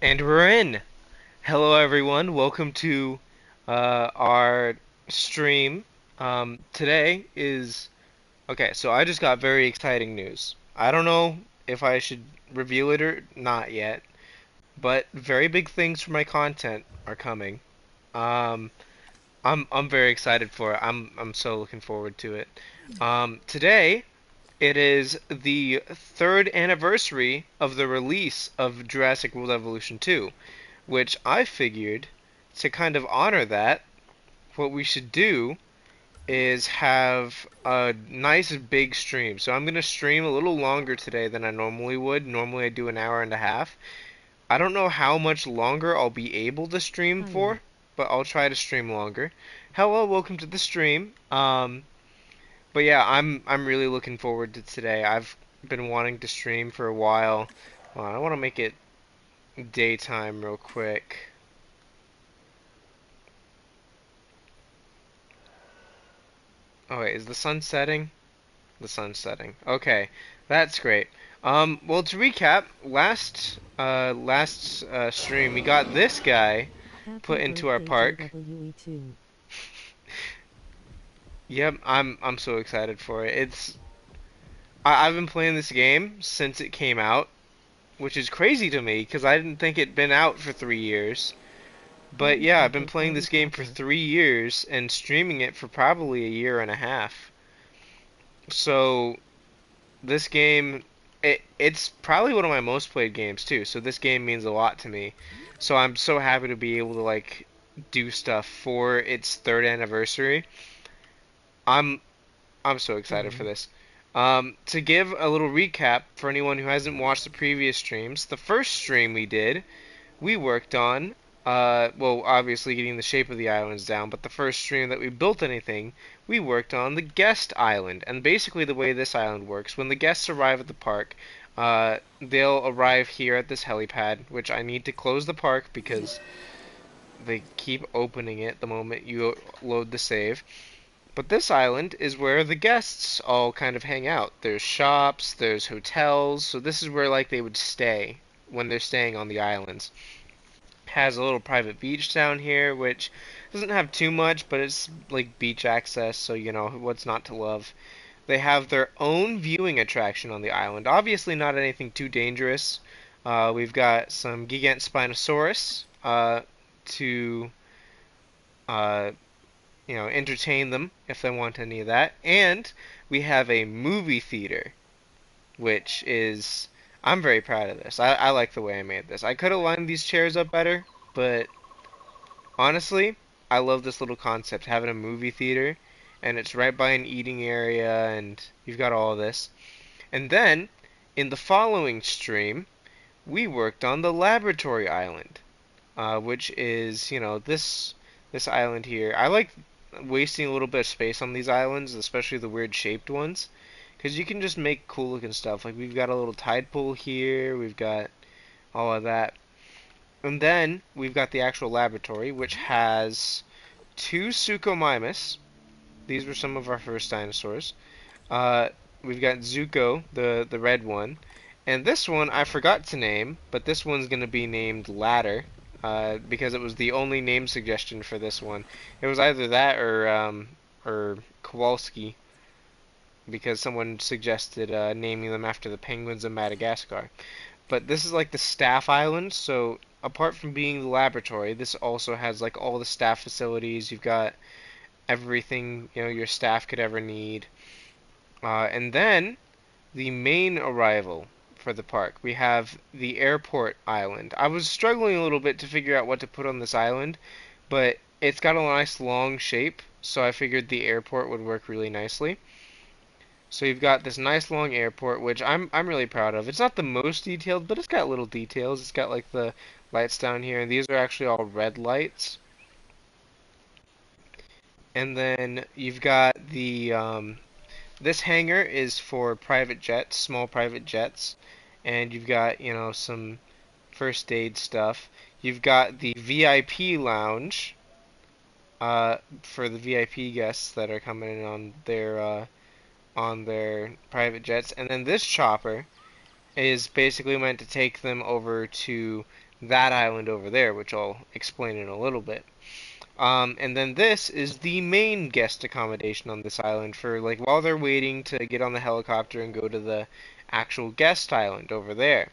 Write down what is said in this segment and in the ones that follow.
And we're in. Hello, everyone. Welcome to our stream. Today is okay. So I just got very exciting news. I don't know if I should reveal it or not yet, but very big things for my content are coming. Um, I'm very excited for it. I'm so looking forward to it. Today it is the third anniversary of the release of Jurassic World Evolution 2. Which I figured to kind of honor that, what we should do is have a nice big stream. So I'm going to stream a little longer today than I normally would. Normally I do an hour and a half. I don't know how much longer I'll be able to stream Hi. for, but I'll try to stream longer. Hello, welcome to the stream. But yeah, I'm really looking forward to today. I've been wanting to stream for a while. I want to make it daytime real quick. Oh wait, is the sun setting? The sun's setting. Okay, that's great. Well, to recap, last stream we got this guy Happy put into our birthday, park. JWE2. Yep, I'm so excited for it. I've been playing this game since it came out, which is crazy to me because I didn't think it'd been out for 3 years. But Party yeah, I've been popper, playing party this game for popper. 3 years and streaming it for probably a year and a half. So this game, it's probably one of my most played games too. So this game means a lot to me. So I'm so happy to be able to like do stuff for its third anniversary. I'm I'm so excited for Fun. this. To give a little recap for anyone who hasn't watched the previous streams, the first stream we did, we worked on, well, obviously getting the shape of the islands down, but the first stream that we built anything, we worked on the guest island. And basically, the way this island works, when the guests arrive at the park, they'll arrive here at this helipad, which I need to close the park because they keep opening it the moment you load the save. But this island is where the guests all kind of hang out. There's shops, there's hotels, so this is where like they would stay when they're staying on the islands. Has a little private beach down here, which doesn't have too much, but it's like beach access, so you know what's not to love. They have their own viewing attraction on the island. Obviously, not anything too dangerous. We've got some Gigant Spinosaurus to uh, entertain them if they want any of that, and we have a movie theater, which is I'm very proud of this. I like the way I made this. I could have lined these chairs up better, but honestly, I love this little concept, having a movie theater, and it's right by an eating area, and you've got all of this. And then, in the following stream, we worked on the laboratory island, which is, this island here. I like wasting a little bit of space on these islands, especially the weird shaped ones, because you can just make cool looking stuff. Like we've got a little tide pool here, we've got all of that. And then we've got the actual laboratory, which has two Suchomimus. These were some of our first dinosaurs. Uh, we've got Zuko, the red one, and this one I forgot to name, but this one's gonna be named Ladder, because it was the only name suggestion for this one. It was either that or Kowalski, because someone suggested naming them after the penguins of Madagascar. But this is like the staff island, so apart from being the laboratory, this also has like all the staff facilities. You've got everything your staff could ever need. And then the main arrival for the park, we have the airport island. I was struggling a little bit to figure out what to put on this island, but it's got a nice long shape, so I figured the airport would work really nicely. So you've got this nice long airport, which I'm really proud of. It's not the most detailed, but it's got little details. It's got like the lights down here, and these are actually all red lights. And then you've got the this hangar is for private jets, small private jets, and you've got some first aid stuff. You've got the VIP lounge for the VIP guests that are coming in on their private jets, and then this chopper is basically meant to take them over to that island over there, which I'll explain in a little bit. And then this is the main guest accommodation on this island for like while they're waiting to get on the helicopter and go to the actual guest island over there.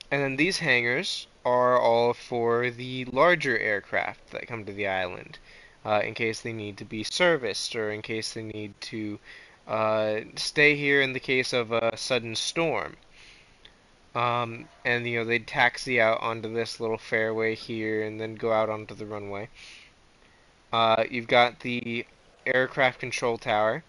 And then these hangars are all for the larger aircraft that come to the island, in case they need to be serviced or in case they need to stay here in the case of a sudden storm. And they'd taxi out onto this little fairway here and then go out onto the runway. You've got the aircraft control tower,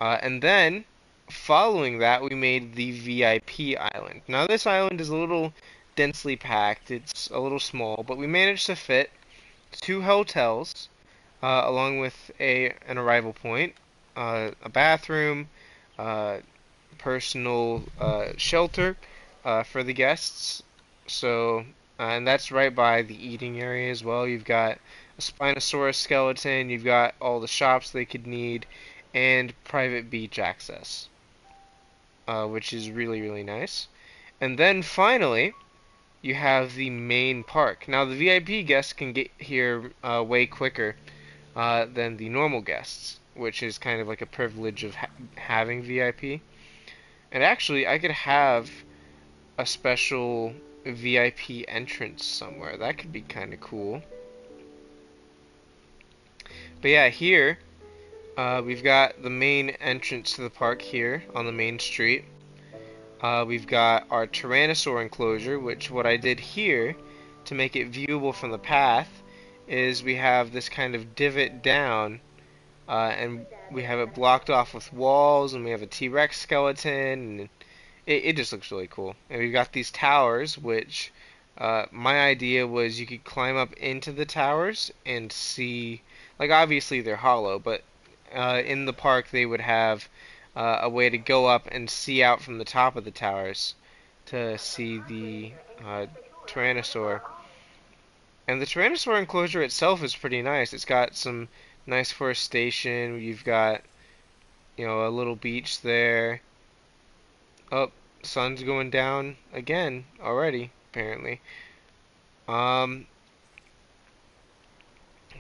and then following that, we made the VIP island. Now, this island is a little densely packed. It's a little small, but we managed to fit two hotels, along with an arrival point, a bathroom, uh, personal shelter for the guests. So, and that's right by the eating area as well. You've got a Spinosaurus skeleton, you've got all the shops they could need, and private beach access, which is really, really nice. And then finally, you have the main park. Now, the VIP guests can get here way quicker than the normal guests, which is kind of like a privilege of having VIP. And actually, I could have a special VIP entrance somewhere. That could be kind of cool. But yeah, here we've got the main entrance to the park here on the main street. We've got our Tyrannosaur enclosure, which what I did here to make it viewable from the path is we have this kind of divot down, and we have it blocked off with walls, and we have a T-Rex skeleton, and it just looks really cool. And we've got these towers, which my idea was you could climb up into the towers and see, like obviously they're hollow, but in the park they would have a way to go up and see out from the top of the towers to see the Tyrannosaur. And the Tyrannosaur enclosure itself is pretty nice. It's got some nice forestation. You've got, a little beach there. Oh, sun's going down again already, apparently. Um,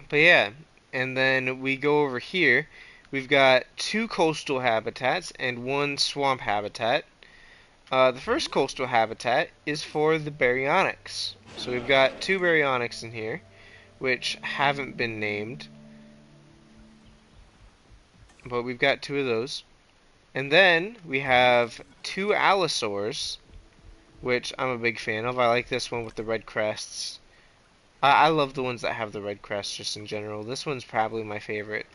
but yeah, and then we go over here. We've got two coastal habitats and one swamp habitat. The first coastal habitat is for the baryonyx. So we've got two baryonyx in here, which haven't been named, but we've got two of those. And then we have two allosaurs, which I'm a big fan of. I like this one with the red crests. I love the ones that have the red crests just in general. This one's probably my favorite.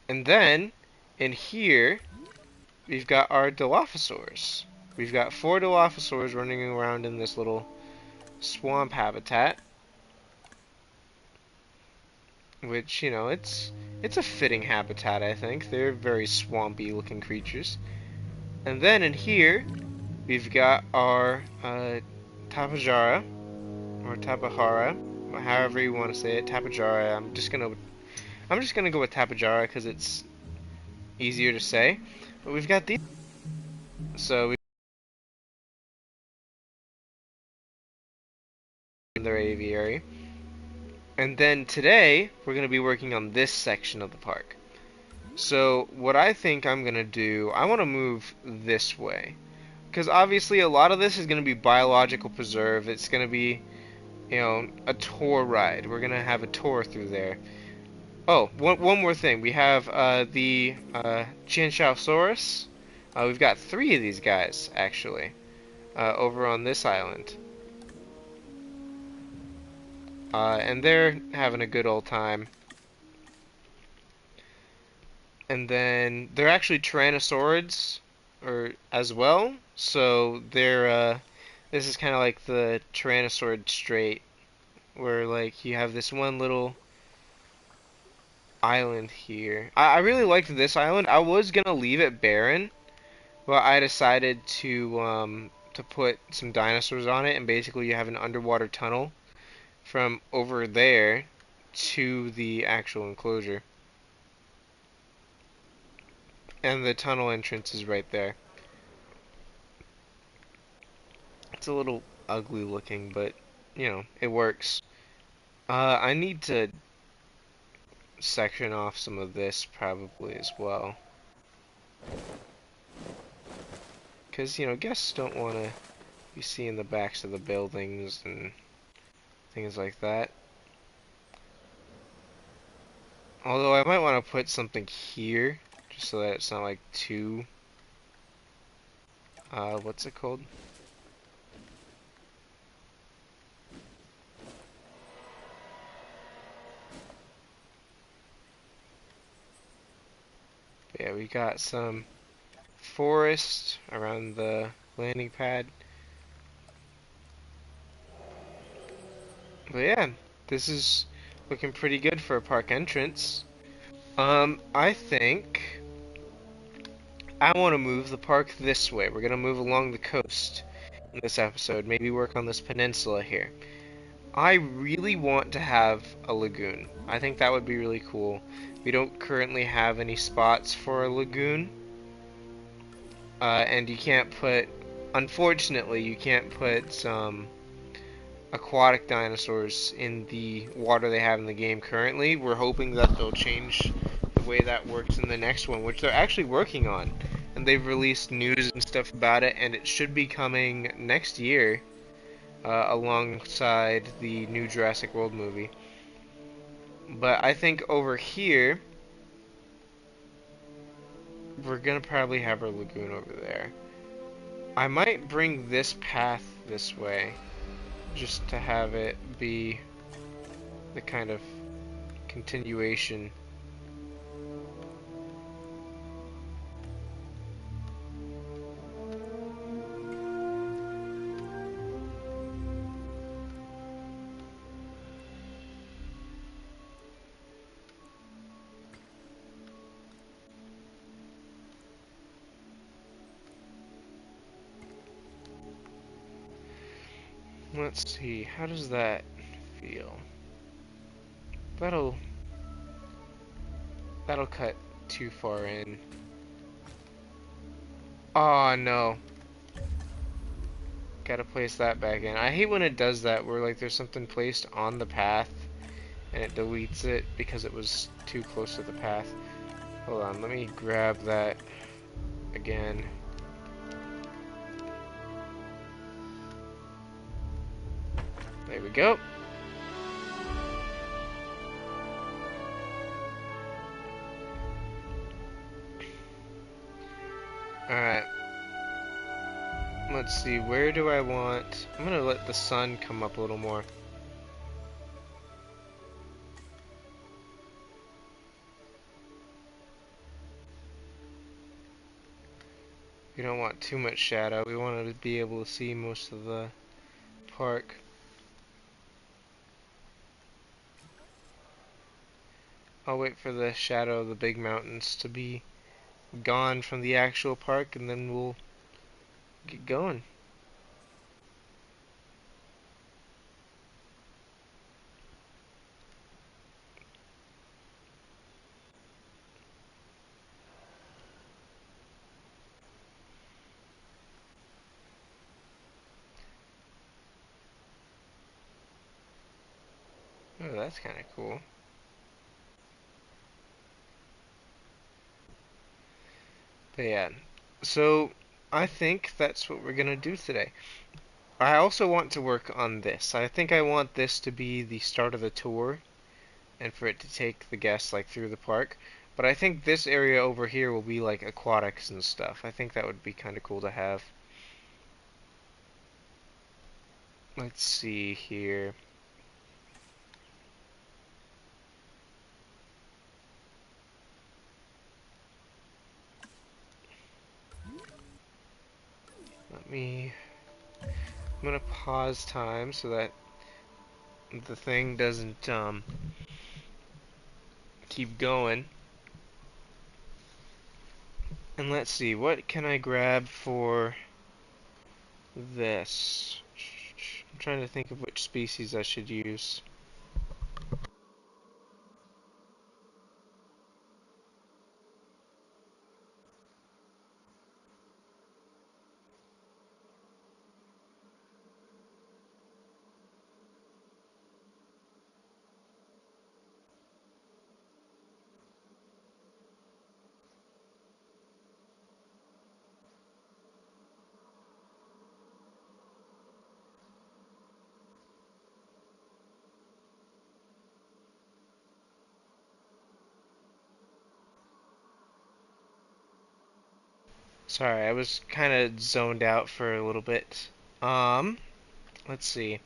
And then, in here, we've got our Dilophosaurs. We've got four Dilophosaurs running around in this little swamp habitat. Which, it's a fitting habitat, I think. They're very swampy looking creatures. And then in here, we've got our Tapajara, or Tapahara, however you want to say it, Tapajara. I'm just gonna go with Tapajara because it's easier to say. But we've got these, so we in their aviary. And then today we're gonna be working on this section of the park. So what I think I'm gonna do, I want to move this way. Because obviously a lot of this is going to be biological preserve. It's going to be, a tour ride. We're going to have a tour through there. Oh, one more thing. We have the Chianchaosaurus. We've got three of these guys, actually, over on this island. And they're having a good old time. And then they're actually Tyrannosaurids, or as well. So they're this is kind of like the Tyrannosaurid Strait, where like you have this one little island here. I really liked this island. I was gonna leave it barren, but I decided to put some dinosaurs on it, and basically you have an underwater tunnel from over there to the actual enclosure. And the tunnel entrance is right there. It's a little ugly looking, but you know, it works. I need to section off some of this probably as well. Because, you know, guests don't want to be seeing the backs of the buildings and things like that. Although I might want to put something here, just so that it's not like too, what's it called? But yeah, we got some forest around the landing pad. But yeah, this is looking pretty good for a park entrance. I think I want to move the park this way. We're going to move along the coast in this episode, maybe work on this peninsula here. I really want to have a lagoon. I think that would be really cool. We don't currently have any spots for a lagoon. And you can't put, unfortunately, you can't put some aquatic dinosaurs in the water they have in the game currently. We're hoping that they'll change the way that works in the next one, which they're actually working on. And they've released news and stuff about it, and it should be coming next year, alongside the new Jurassic World movie. But I think over here, we're gonna probably have our lagoon over there. I might bring this path this way, just to have it be the kind of continuation. Let's see, how does that feel? That'll that'll cut too far in. Oh no. Gotta place that back in. I hate when it does that, where like there's something placed on the path and it deletes it because it was too close to the path. Hold on, let me grab that again. There we go. Alright. Let's see, where do I want... I'm gonna let the sun come up a little more. We don't want too much shadow. We want to be able to see most of the park. I'll wait for the shadow of the big mountains to be gone from the actual park, and then we'll get going. Oh, that's kind of cool. But yeah, so I think that's what we're gonna do today. I also want to work on this. I think I want this to be the start of the tour, and for it to take the guests like through the park. But I think this area over here will be like aquatics and stuff. I think that would be kind of cool to have. Let's see here. Let me... I'm gonna pause time so that the thing doesn't keep going. And let's see, what can I grab for this? I'm trying to think of which species I should use. Sorry, I was kind of zoned out for a little bit. Um, let's see.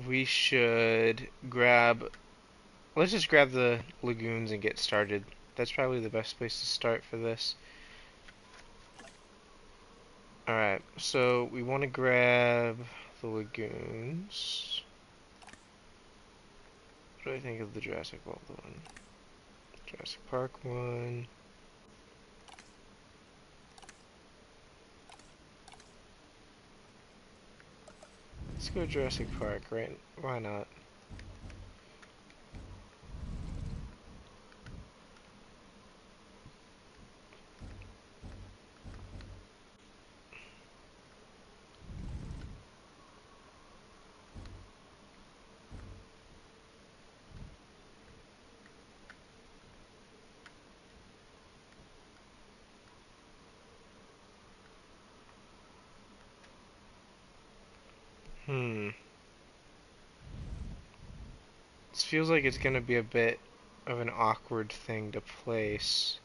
We should grab. Let's just grab the lagoons and get started. That's probably the best place to start for this. Alright, so we want to grab the lagoons. What do I think of the Jurassic World one? Jurassic Park one. Let's go Jurassic Park, right? Why not? Hmm. This feels like it's gonna be a bit of an awkward thing to place.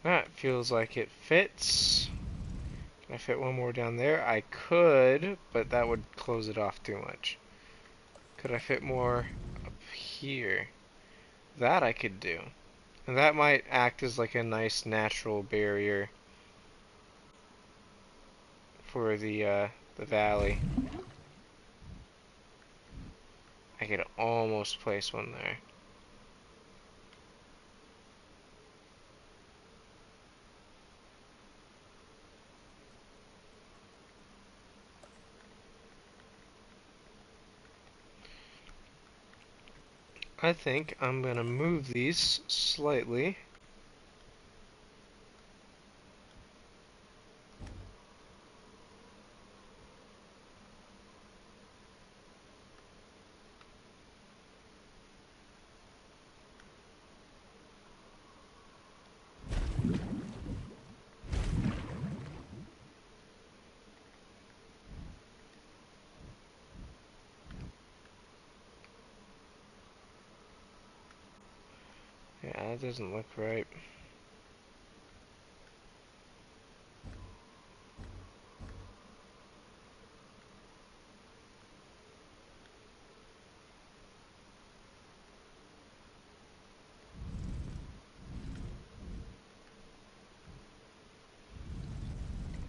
That feels like it fits. Can I fit one more down there? I could, but that would close it off too much. Could I fit more up here? That I could do. And that might act as like a nice natural barrier for the valley. I could almost place one there. I think I'm gonna move these slightly. Yeah, that doesn't look right.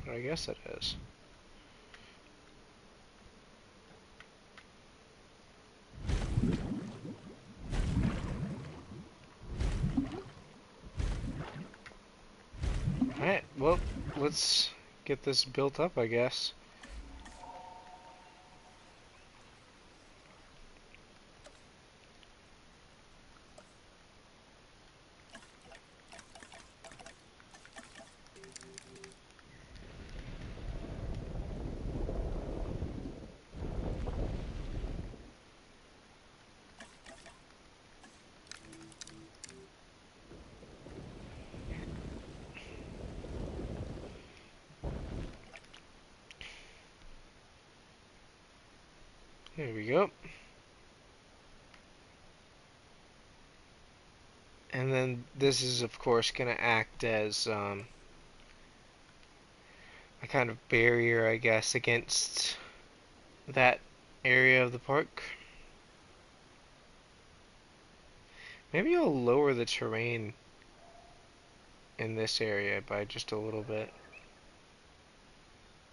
But I guess it is. Alright, well, let's get this built up, I guess. Here we go. And then this is, of course, going to act as a kind of barrier, I guess, against that area of the park. Maybe I'll lower the terrain in this area by just a little bit.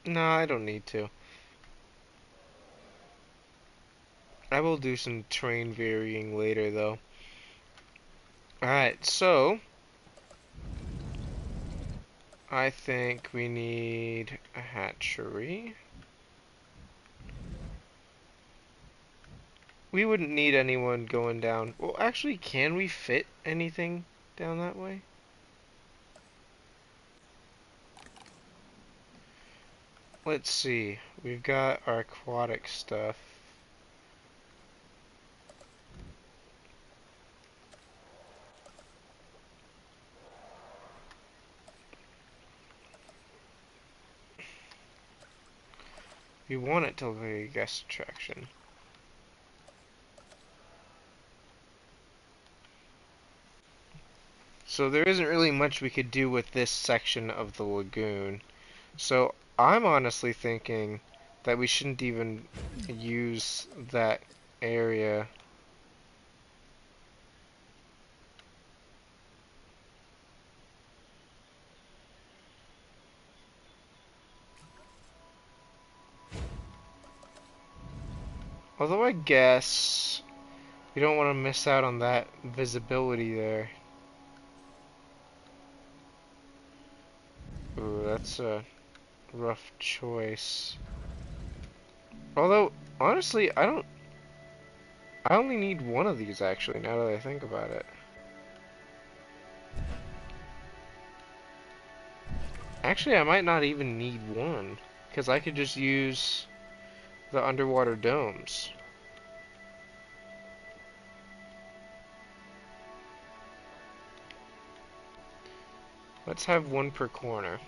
No, I don't need to. I will do some terrain varying later, though. Alright, so I think we need a hatchery. We wouldn't need anyone going down. Well, actually, can we fit anything down that way? Let's see. we've got our aquatic stuff. We want it to look like a guest attraction. So there isn't really much we could do with this section of the lagoon. So I'm honestly thinking that we shouldn't even use that area. Although I guess we don't want to miss out on that visibility there. Ooh, that's a rough choice. Although, honestly, I only need one of these actually, now that I think about it. Actually, I might not even need one, because I could just use the underwater domes. Let's have one per corner.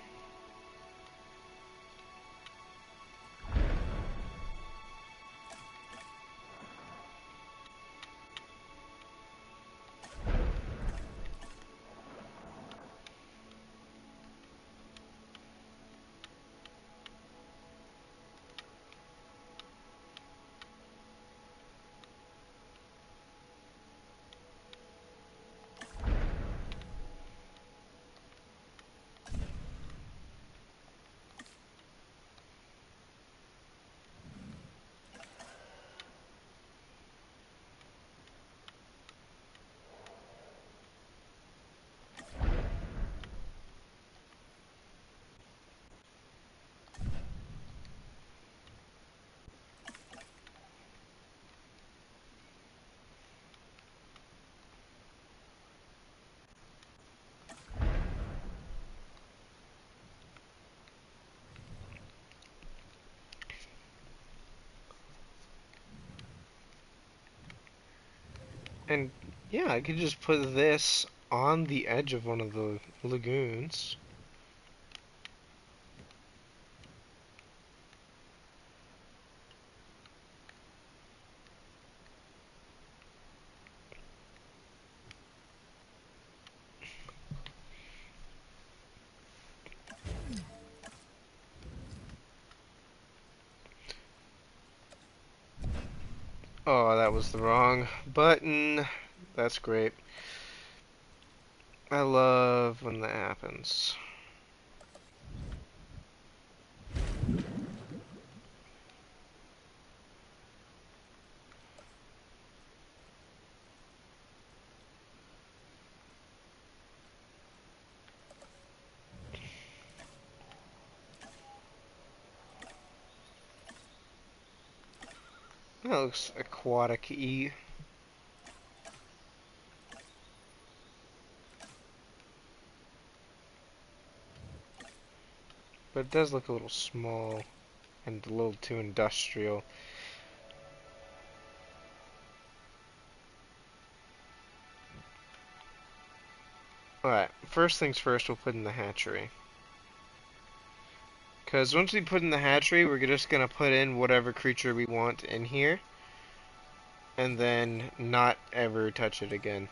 And yeah, I could just put this on the edge of one of the lagoons. Oh, that was the wrong button. That's great. I love when that happens. That looks aquatic-y. But it does look a little small and a little too industrial. Alright, first things first, we'll put in the hatchery. Because once we put in the hatchery, we're just going to put in whatever creature we want in here. And then not ever touch it again.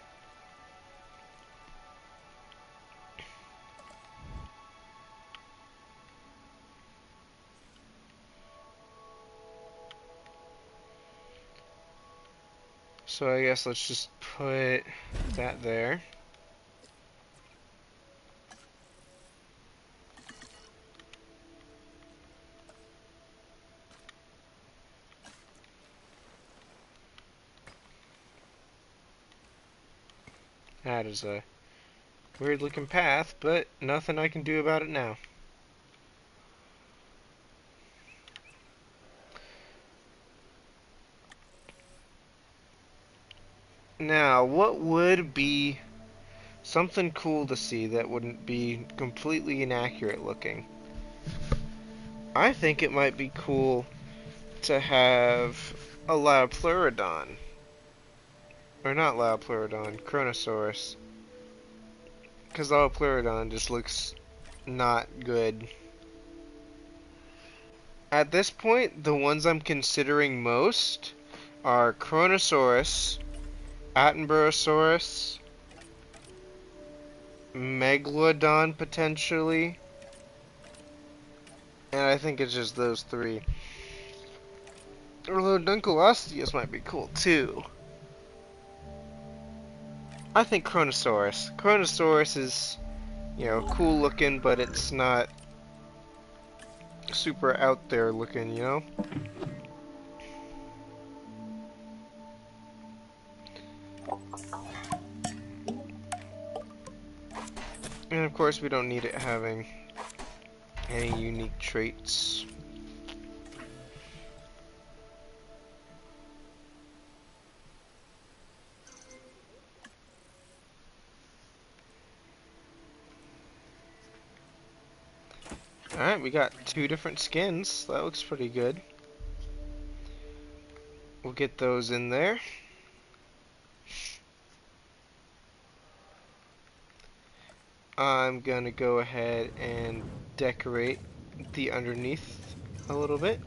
So I guess let's just put that there. That is a weird looking path, but nothing I can do about it now. Now, what would be something cool to see that wouldn't be completely inaccurate looking? I think it might be cool to have a Loudpleurodon. Or not Loudpleurodon, Chronosaurus. Because Loudpleurodon just looks not good. At this point, the ones I'm considering most are Chronosaurus, Attenborosaurus, Megalodon potentially, and I think it's just those three. Although Dunkleosteus might be cool too. I think Chronosaurus. Chronosaurus is, cool looking, but it's not super out there looking, And of course, we don't need it having any unique traits. Alright, we got 2 different skins. That looks pretty good. We'll get those in there. I'm gonna go ahead and decorate the underneath a little bit.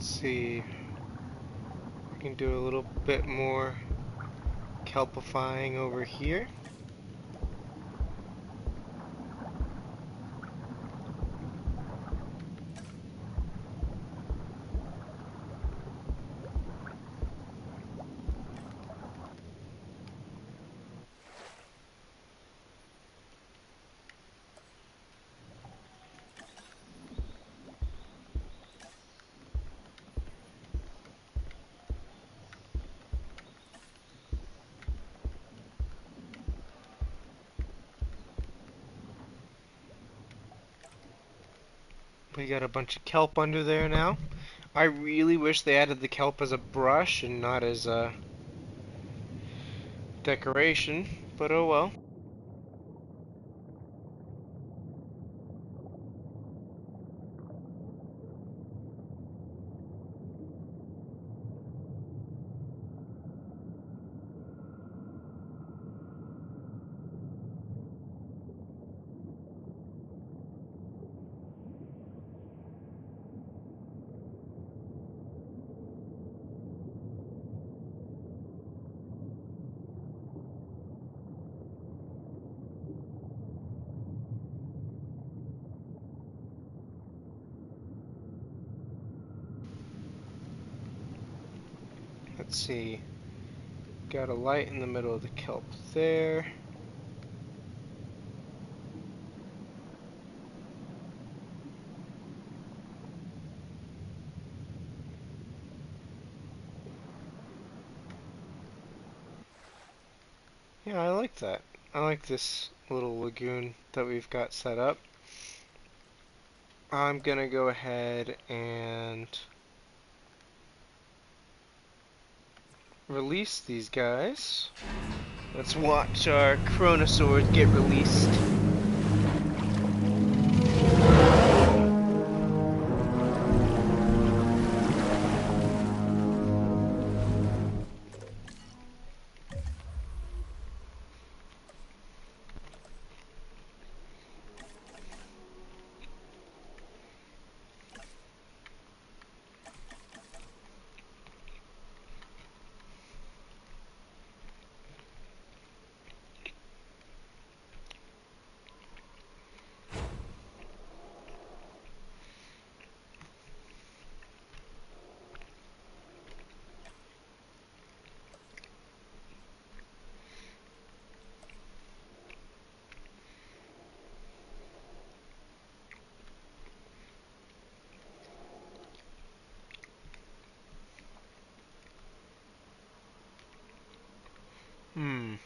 Let's see. We can do a little bit more kelpifying over here. We got a bunch of kelp under there now. I really wish they added the kelp as a brush and not as a decoration, but oh well. Let's see. Got a light in the middle of the kelp there. Yeah, I like that. I like this little lagoon that we've got set up. I'm gonna go ahead and release these guys. Let's watch our Chronosaurs get released. Hmm.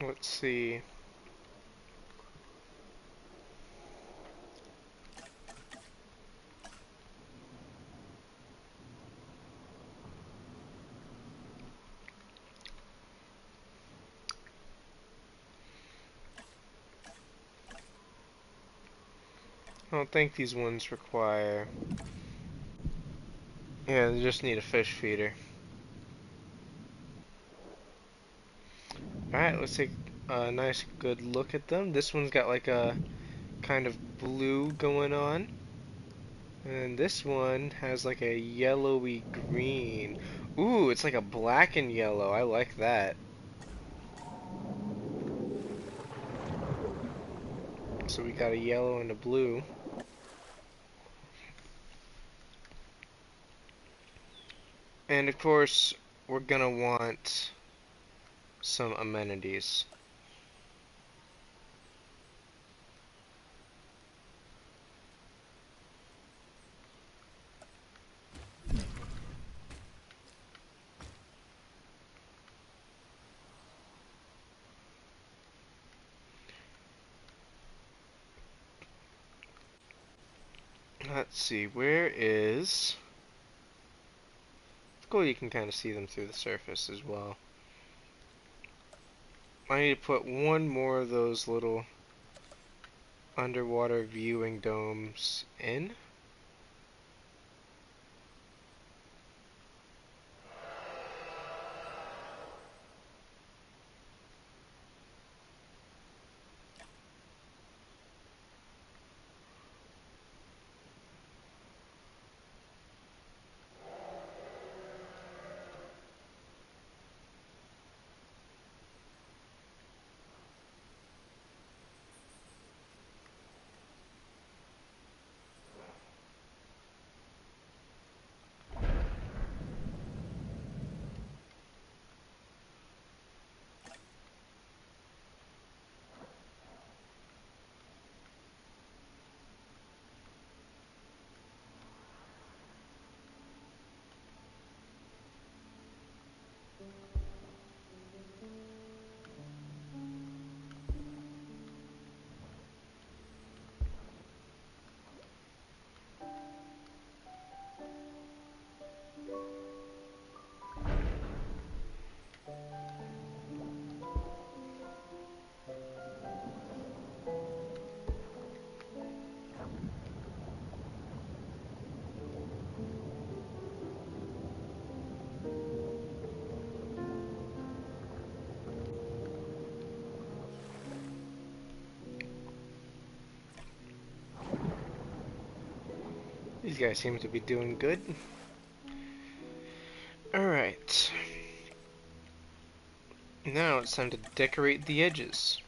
Let's see. I don't think these ones require... Yeah, they just need a fish feeder. Alright, let's take a nice good look at them. This one's got like a kind of blue going on. And this one has like a yellowy green. Ooh, it's like a black and yellow. I like that. So we got a yellow and a blue. And of course, we're gonna want some amenities. Let's see, where is... It's cool you can kind of see them through the surface as well. I need to put one more of those little underwater viewing domes in. These guys seem to be doing good. Alright. Now it's time to decorate the edges.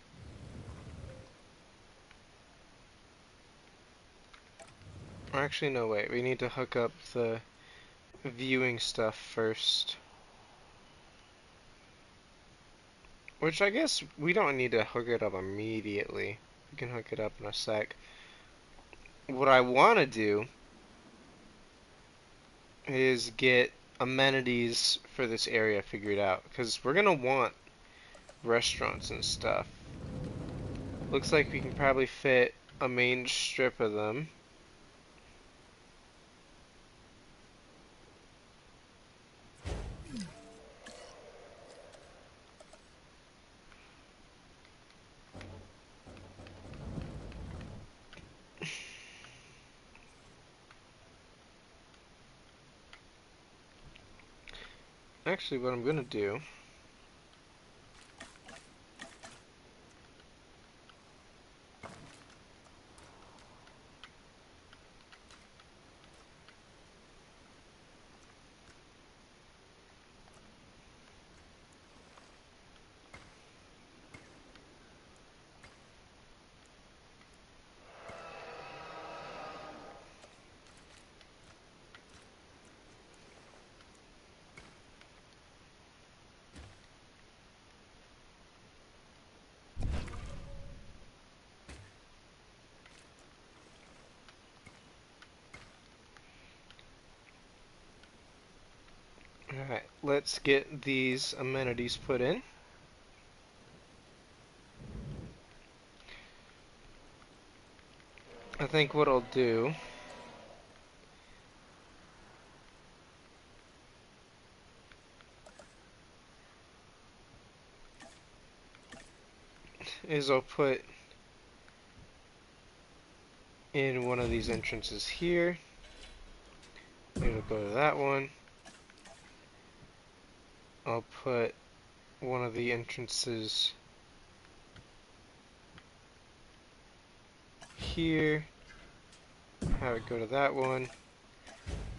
Actually, no, wait. We need to hook up the viewing stuff first. Which I guess we don't need to hook it up immediately. We can hook it up in a sec. What I want to do is get amenities for this area figured out. Because we're going to want restaurants and stuff. Looks like we can probably fit a main strip of them. Actually, what I'm going to do Alright, let's get these amenities put in. I think what I'll do is I'll put in one of these entrances here. It'll go to that one. I'll put one of the entrances here, have it go to that one,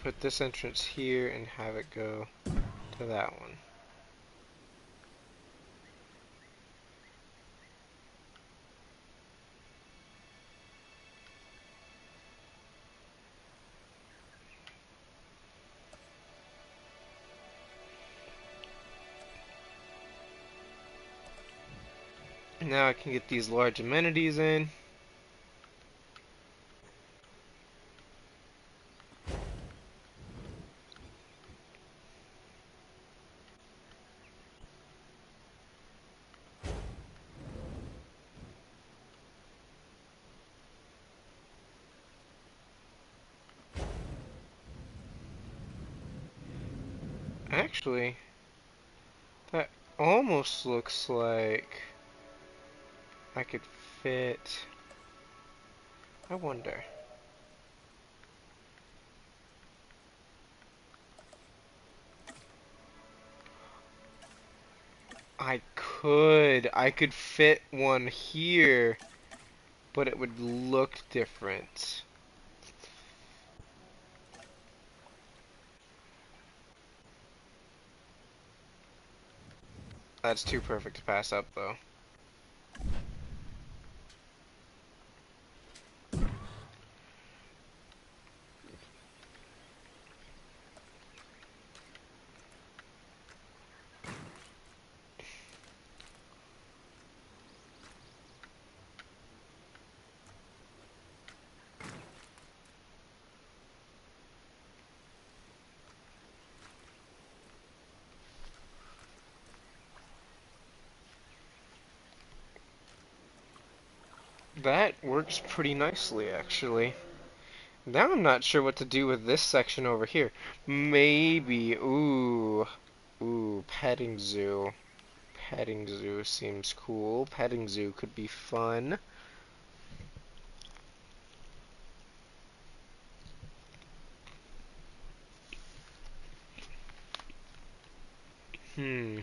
put this entrance here, and have it go to that one. Now I can get these large amenities in. Actually, that almost looks like I could fit. I wonder. I could fit one here, but it would look different. That's too perfect to pass up, though. That works pretty nicely, actually. Now I'm not sure what to do with this section over here. Maybe, petting zoo. Petting zoo seems cool. Petting zoo could be fun. Hmm.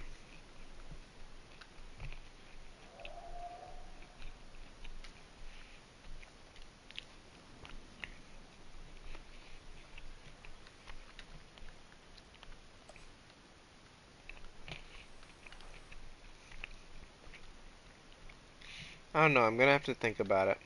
I don't know, I'm gonna have to think about it.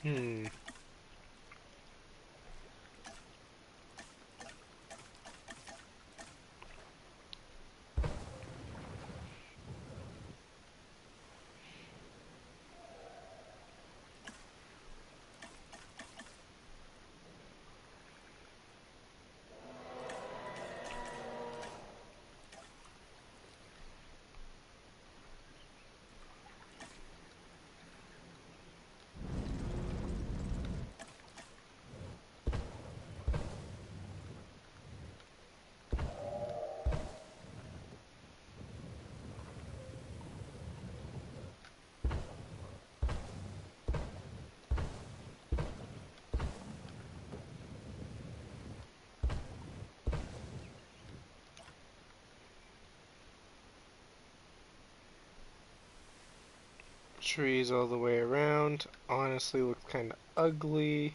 Hmm. Trees all the way around. Honestly, looks kind of ugly.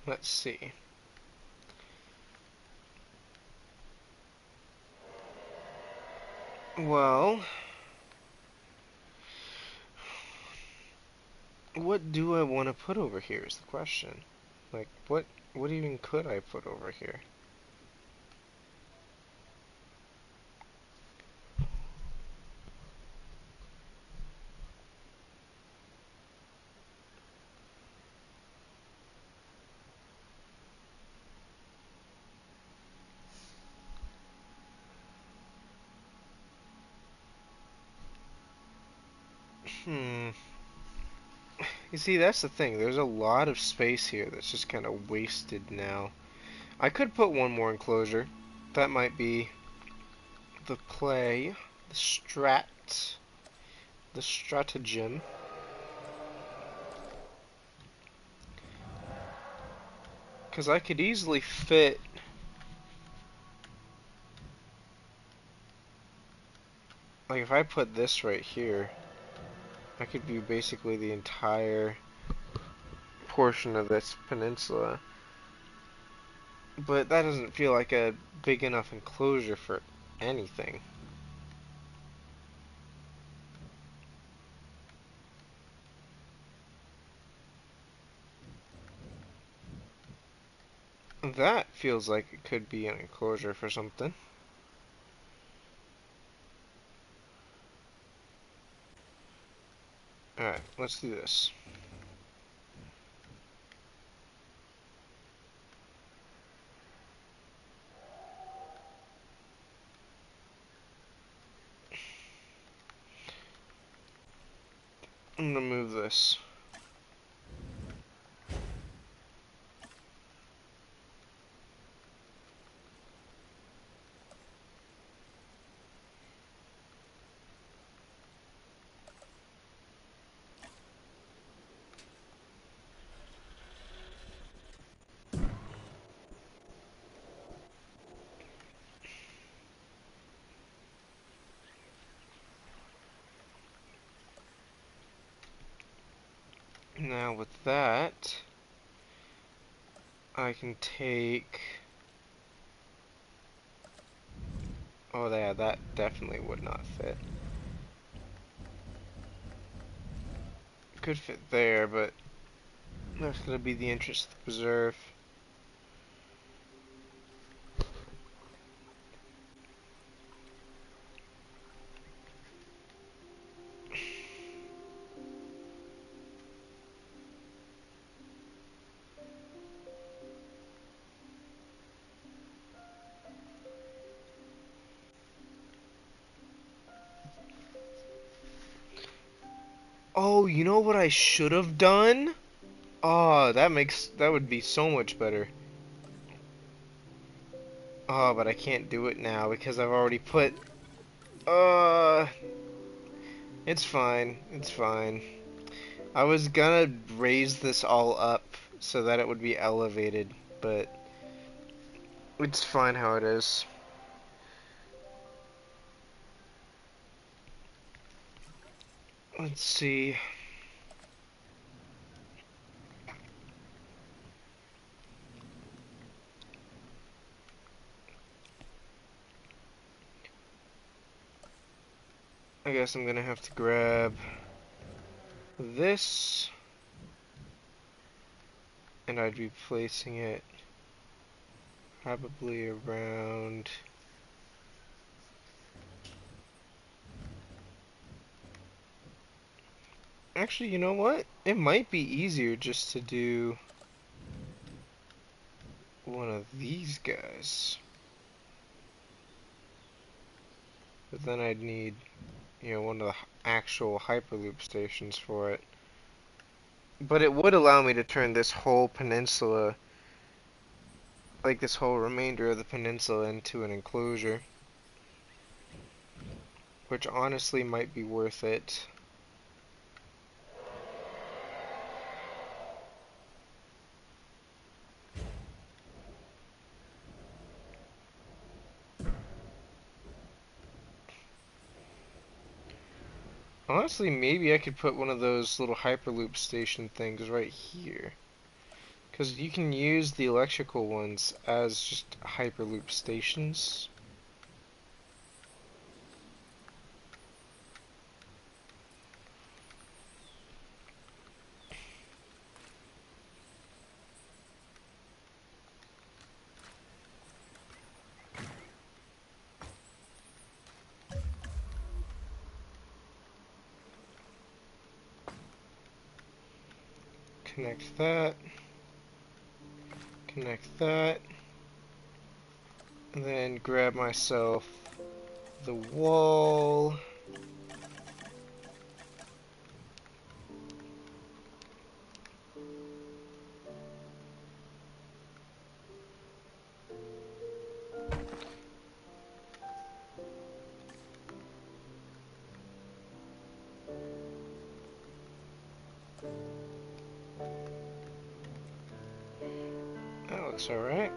Let's see. Well, what do I want to put over here is the question. Like, what even could I put over here? Hmm. You see, that's the thing. There's a lot of space here that's just kind of wasted now. I could put one more enclosure. That might be the play, the stratagem. Because I could easily fit, like if I put this right here, I could view basically the entire portion of this peninsula. But that doesn't feel like a big enough enclosure for anything. That feels like it could be an enclosure for something. Alright, let's do this. I'm gonna move this. Now with that, I can take... Oh yeah, that definitely would not fit. Could fit there, but that's gonna be the interest of the preserve. Oh, you know what I should have done? Oh, that would be so much better. Oh, but I can't do it now because I've already put... Uh, it's fine. It's fine. I was gonna raise this all up so that it would be elevated, but it's fine how it is. Let's see. I guess I'm gonna have to grab this, and I'd be placing it probably around. Actually, you know what? It might be easier just to do one of these guys. But then I'd need, one of the actual Hyperloop stations for it. But it would allow me to turn this whole peninsula, like this whole remainder of the peninsula, into an enclosure. Which honestly might be worth it. Honestly, maybe I could put one of those little Hyperloop station things right here. Because you can use the electrical ones as just Hyperloop stations. Connect that. Connect that. And then grab myself the wall. That looks alright.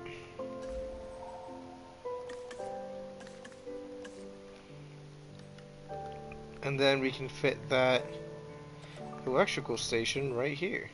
And then we can fit that electrical station right here.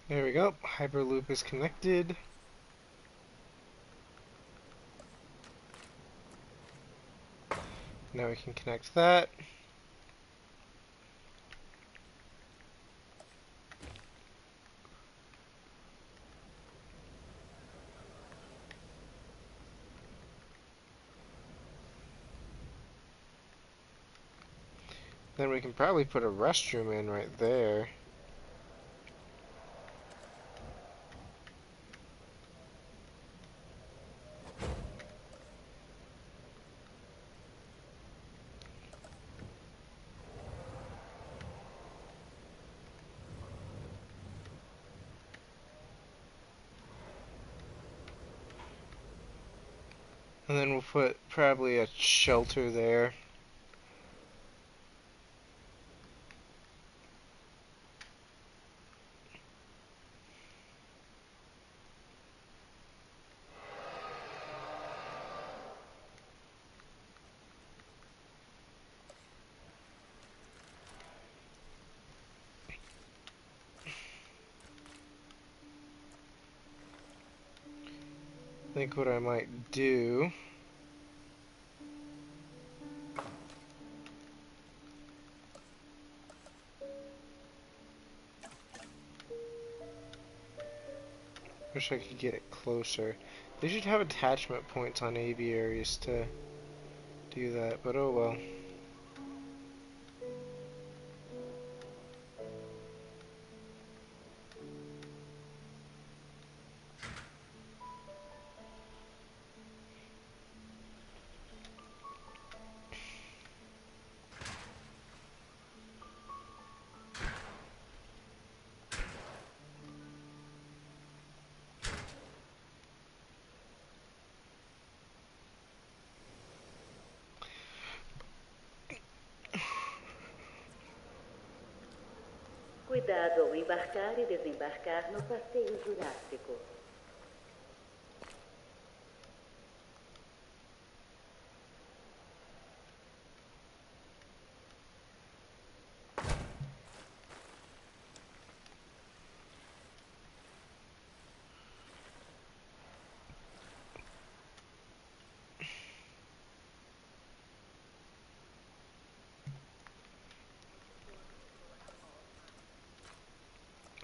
There we go. Hyperloop is connected. Now we can connect that. Then we can probably put a restroom in right there. And then we'll put probably a shelter there. I think what I might do wish I could get it closer. They should have attachment points on aviaries to do that, but oh well. Cuidado ao embarcar e desembarcar no passeio jurássico.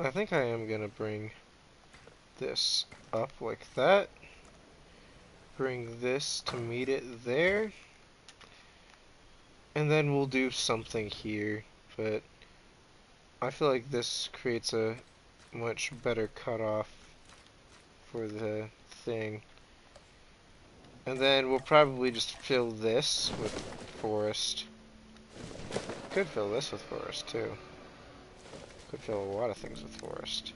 I think I am gonna bring this up like that. Bring this to meet it there. And then we'll do something here, but I feel like this creates a much better cutoff for the thing. And then we'll probably just fill this with forest. Could fill this with forest too. Could fill a lot of things with forest.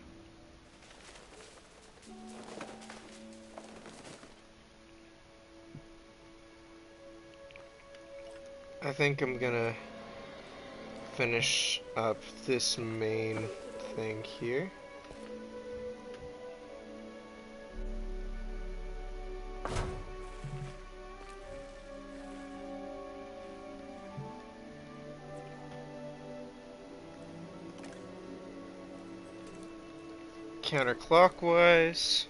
I think I'm gonna finish up this main thing here. Counterclockwise.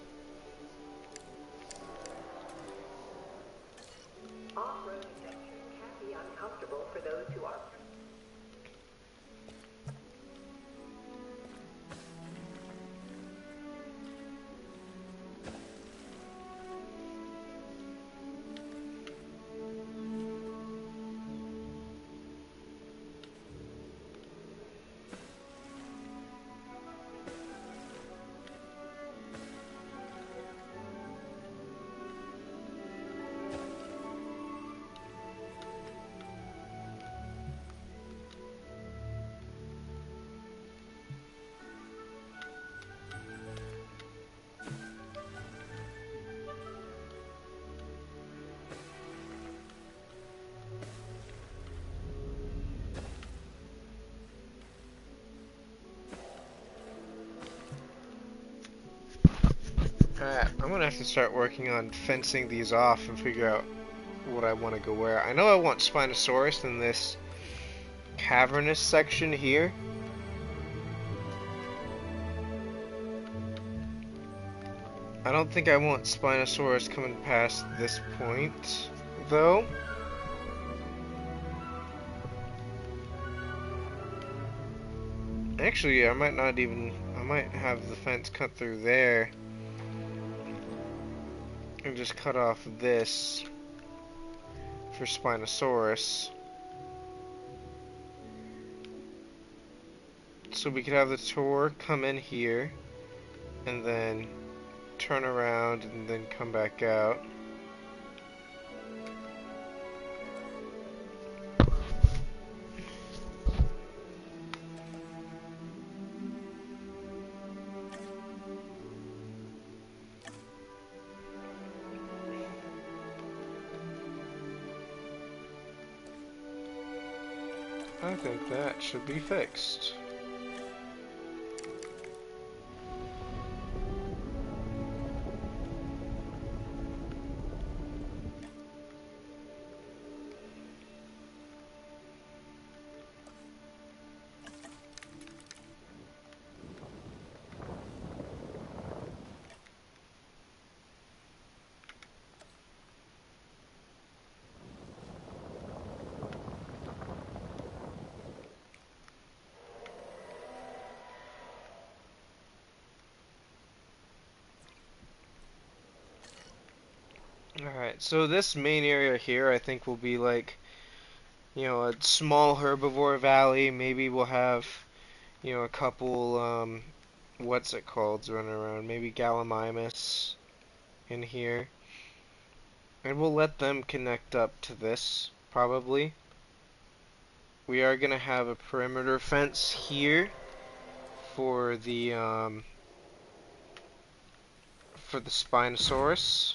Off-road adventure can be uncomfortable for those who are. I'm gonna have to start working on fencing these off and figure out what I want to go where. I know I want Spinosaurus in this cavernous section here. I don't think I want Spinosaurus coming past this point, though. Actually, I might have the fence cut through there and just cut off this for Spinosaurus. So we could have the tour come in here and then turn around and then come back out. I think that should be fixed. Alright, so this main area here I think will be like, a small herbivore valley. Maybe we'll have, a couple, what's it called running around? Maybe Gallimimus in here. And we'll let them connect up to this, probably. We are going to have a perimeter fence here for the Spinosaurus.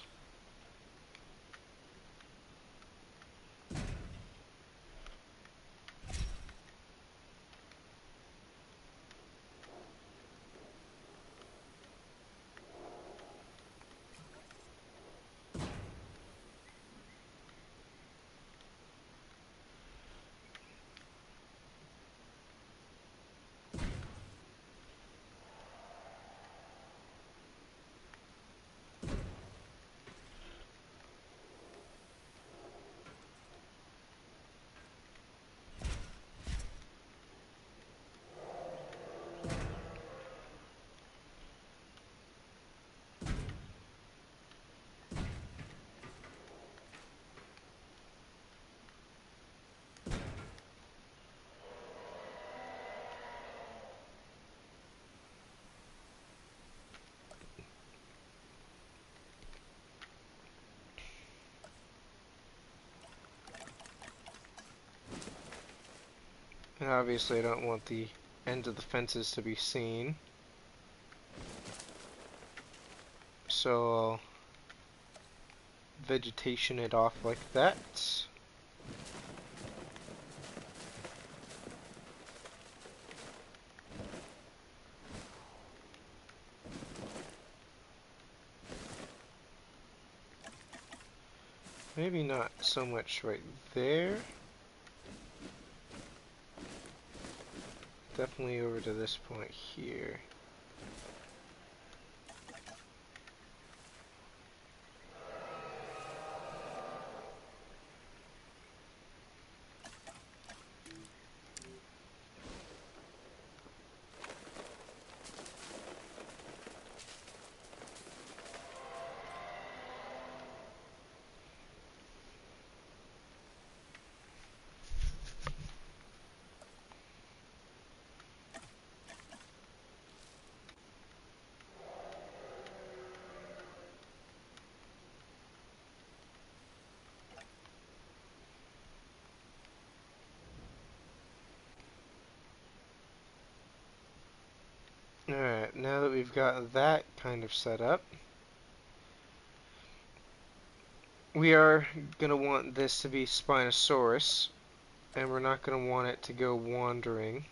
And obviously I don't want the ends of the fences to be seen. So I'll vegetation it off like that. Maybe not so much right there. Definitely over to this point here. Alright, now that we've got that kind of set up, we are going to want this to be Spinosaurus, and we're not going to want it to go wandering.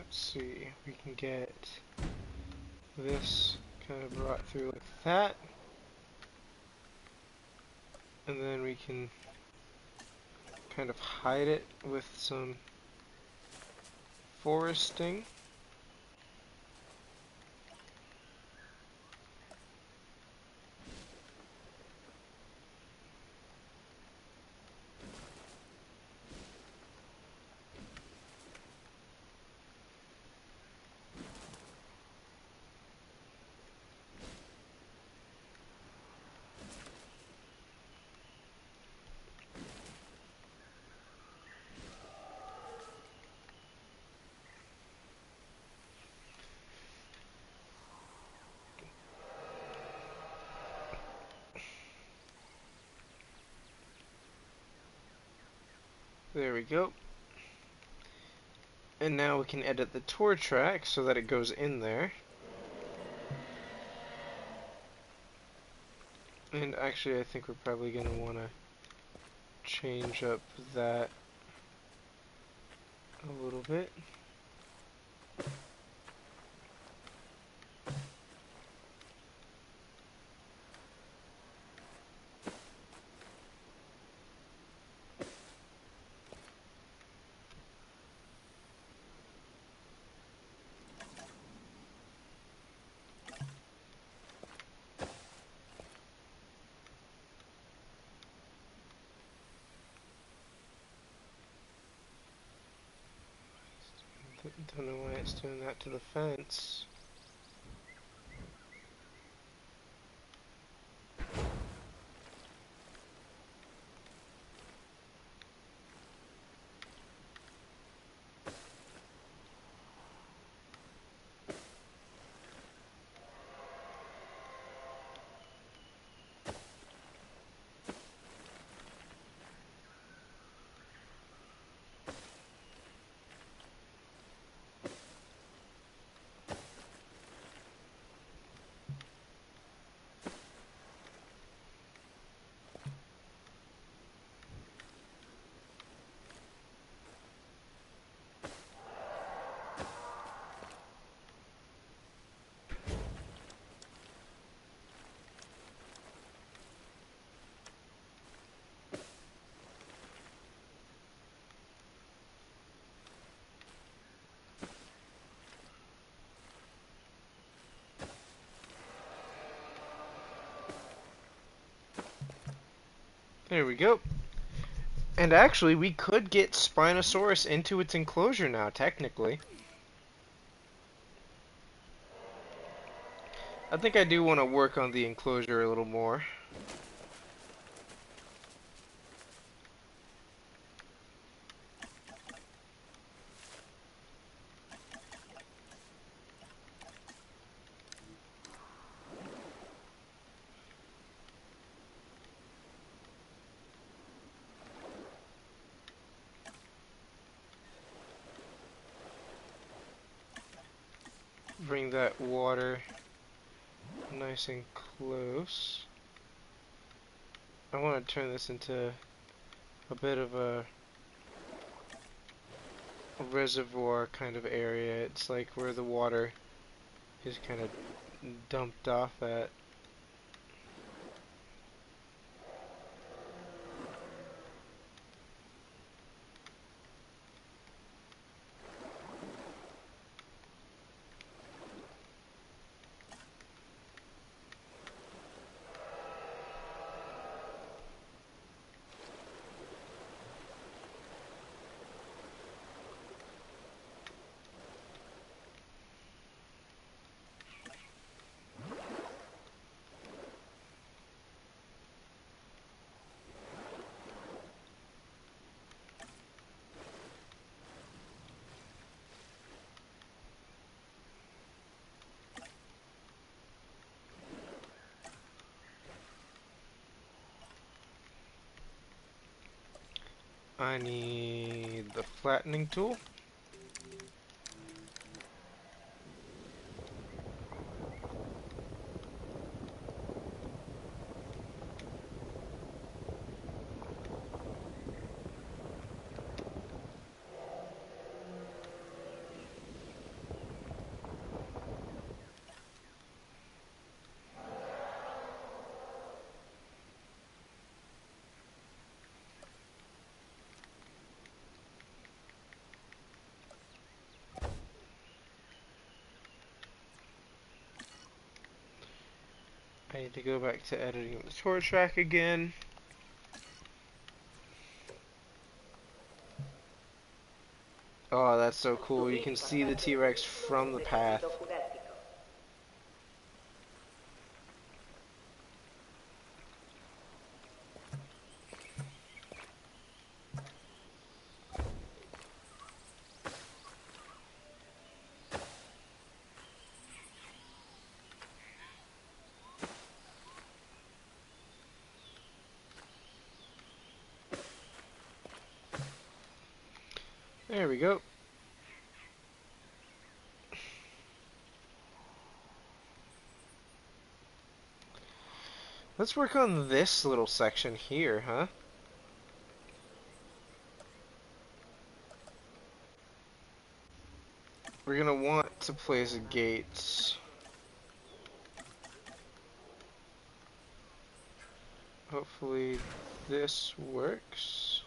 let's see, we can get this kind of brought through like that, and then we can kind of hide it with some foresting. There we go. And now we can edit the tour track so that it goes in there. And actually, I think we're probably going to want to change up that a little bit. Don't know why it's doing that to the fence. There we go. And actually, we could get Spinosaurus into its enclosure now, technically. I think I do want to work on the enclosure a little more. Bring that water nice and close. I want to turn this into a bit of a reservoir kind of area. It's like where the water is kind of dumped off at. I need the flattening tool. I need to go back to editing the tour track again. Oh, that's so cool. You can see the T-Rex from the path. There we go. Let's work on this little section here, huh? We're gonna want to place a gate. Hopefully this works.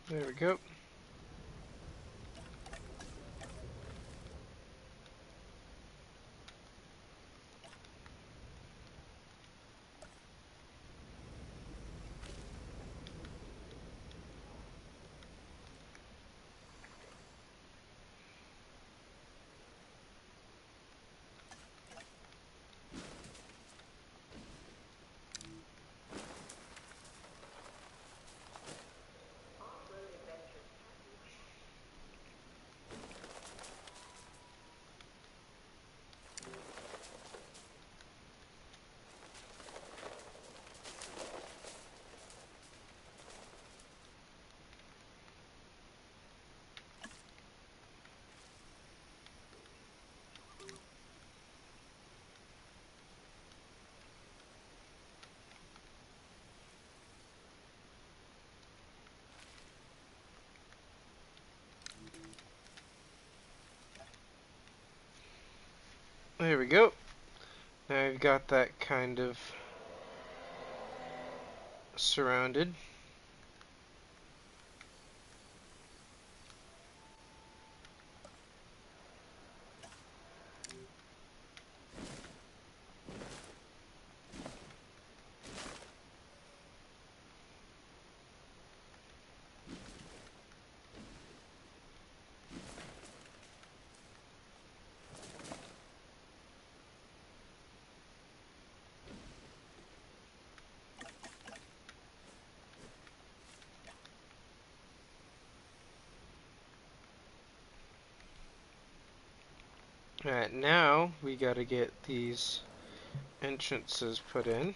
There we go. There we go. Now I've got that kind of surrounded. Alright, now we gotta get these entrances put in.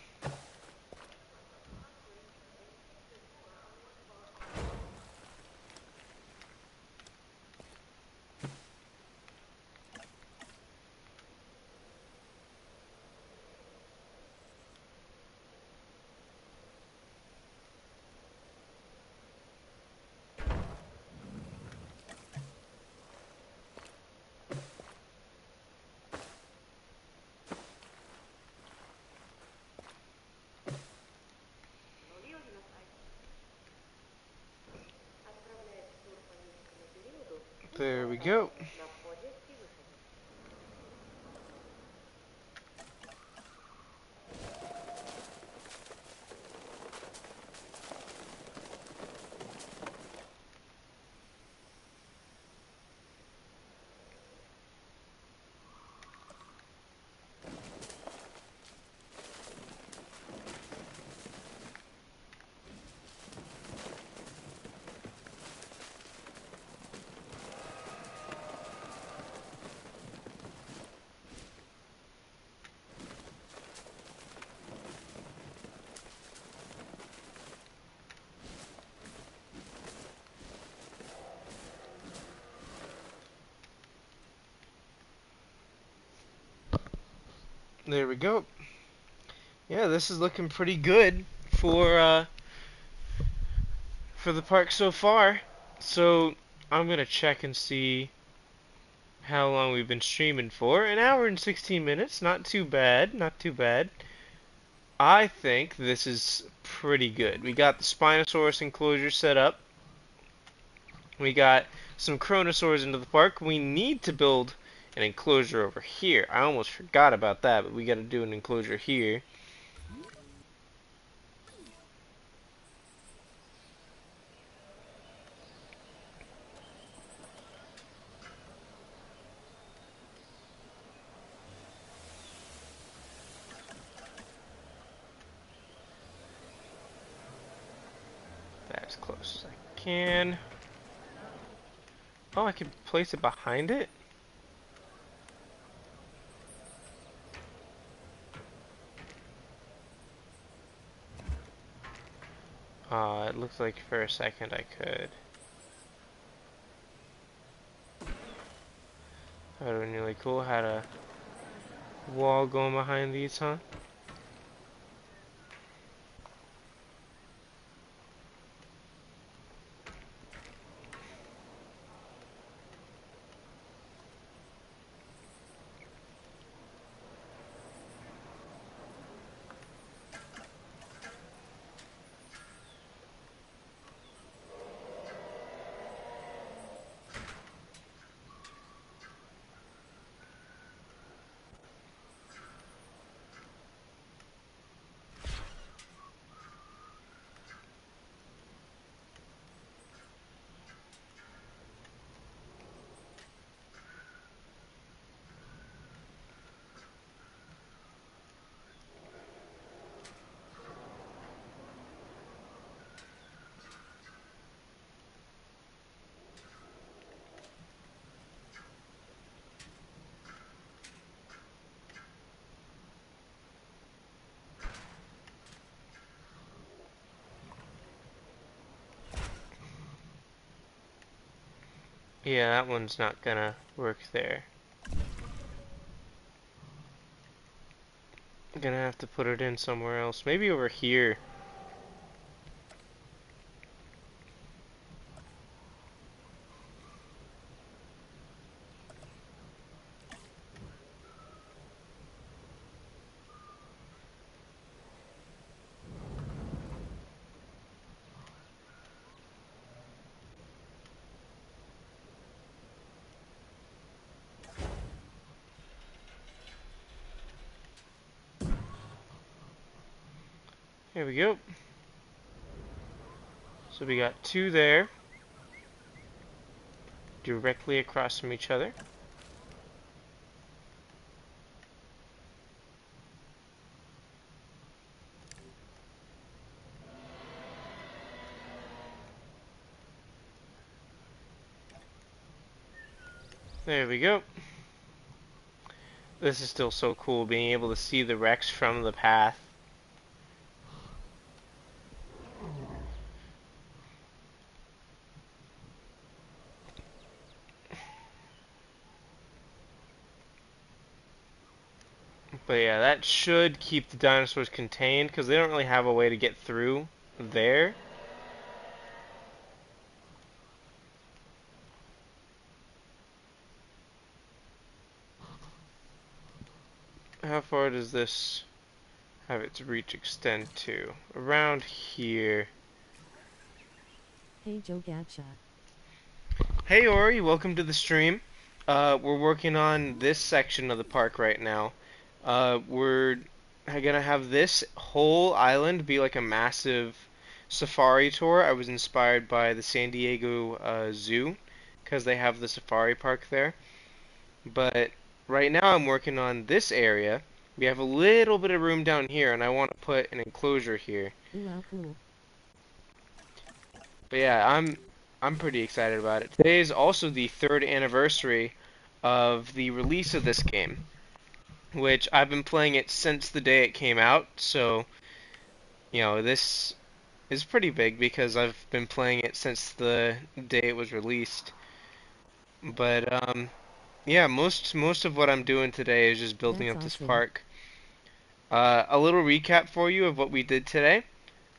There we go. There we go. Yeah, this is looking pretty good for the park so far. So I'm gonna check and see how long we've been streaming for. An hour and 16 minutes. Not too bad. Not too bad. I think this is pretty good. We got the Spinosaurus enclosure set up. We got some Chronosaurs into the park. We need to build an enclosure over here. I almost forgot about that, but we got to do an enclosure here. As close as I can. Oh, I can place it behind it? It looks like for a second I could. That would have been really cool. Had a wall going behind these, huh? Yeah, that one's not gonna work there. I'm gonna have to put it in somewhere else. Maybe over here. Here we go. So we got two there, directly across from each other. There we go. This is still so cool, being able to see the Rex from the path. But yeah, that should keep the dinosaurs contained, because they don't really have a way to get through there. How far does this have its reach extend to? Around here. Hey Jogabsha. Hey Ori, welcome to the stream. We're working on this section of the park right now. We're gonna have this whole island be like a massive safari tour. I was inspired by the San Diego Zoo because they have the safari park there. But right now I'm working on this area. We have a little bit of room down here, and I want to put an enclosure here. Ooh, how cool. But yeah, I'm pretty excited about it. Today is also the third anniversary of the release of this game, which I've been playing it since the day it came out. So, this is pretty big because I've been playing it since the day it was released. But yeah, most of what I'm doing today is just building That's up this awesome. park. A little recap for you of what we did today.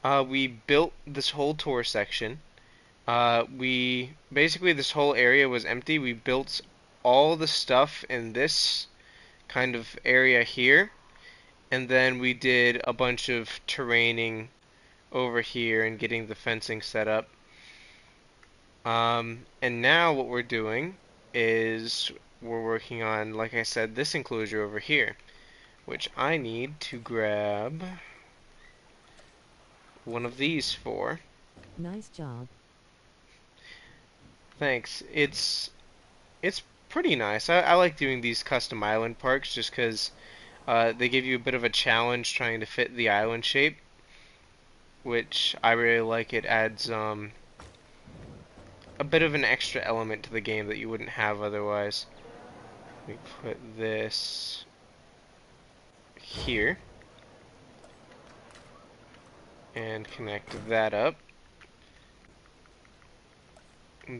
We built this whole tour section. We basically this whole area was empty. We built all the stuff in this kind of area here, and then we did a bunch of terraining over here and getting the fencing set up. And now what we're doing is we're working on, like I said, this enclosure over here, which I need to grab one of these for. Nice job. Thanks. It's pretty nice. I like doing these custom island parks just because they give you a bit of a challenge trying to fit the island shape, which I really like. It adds a bit of an extra element to the game that you wouldn't have otherwise. We put this here and connect that up.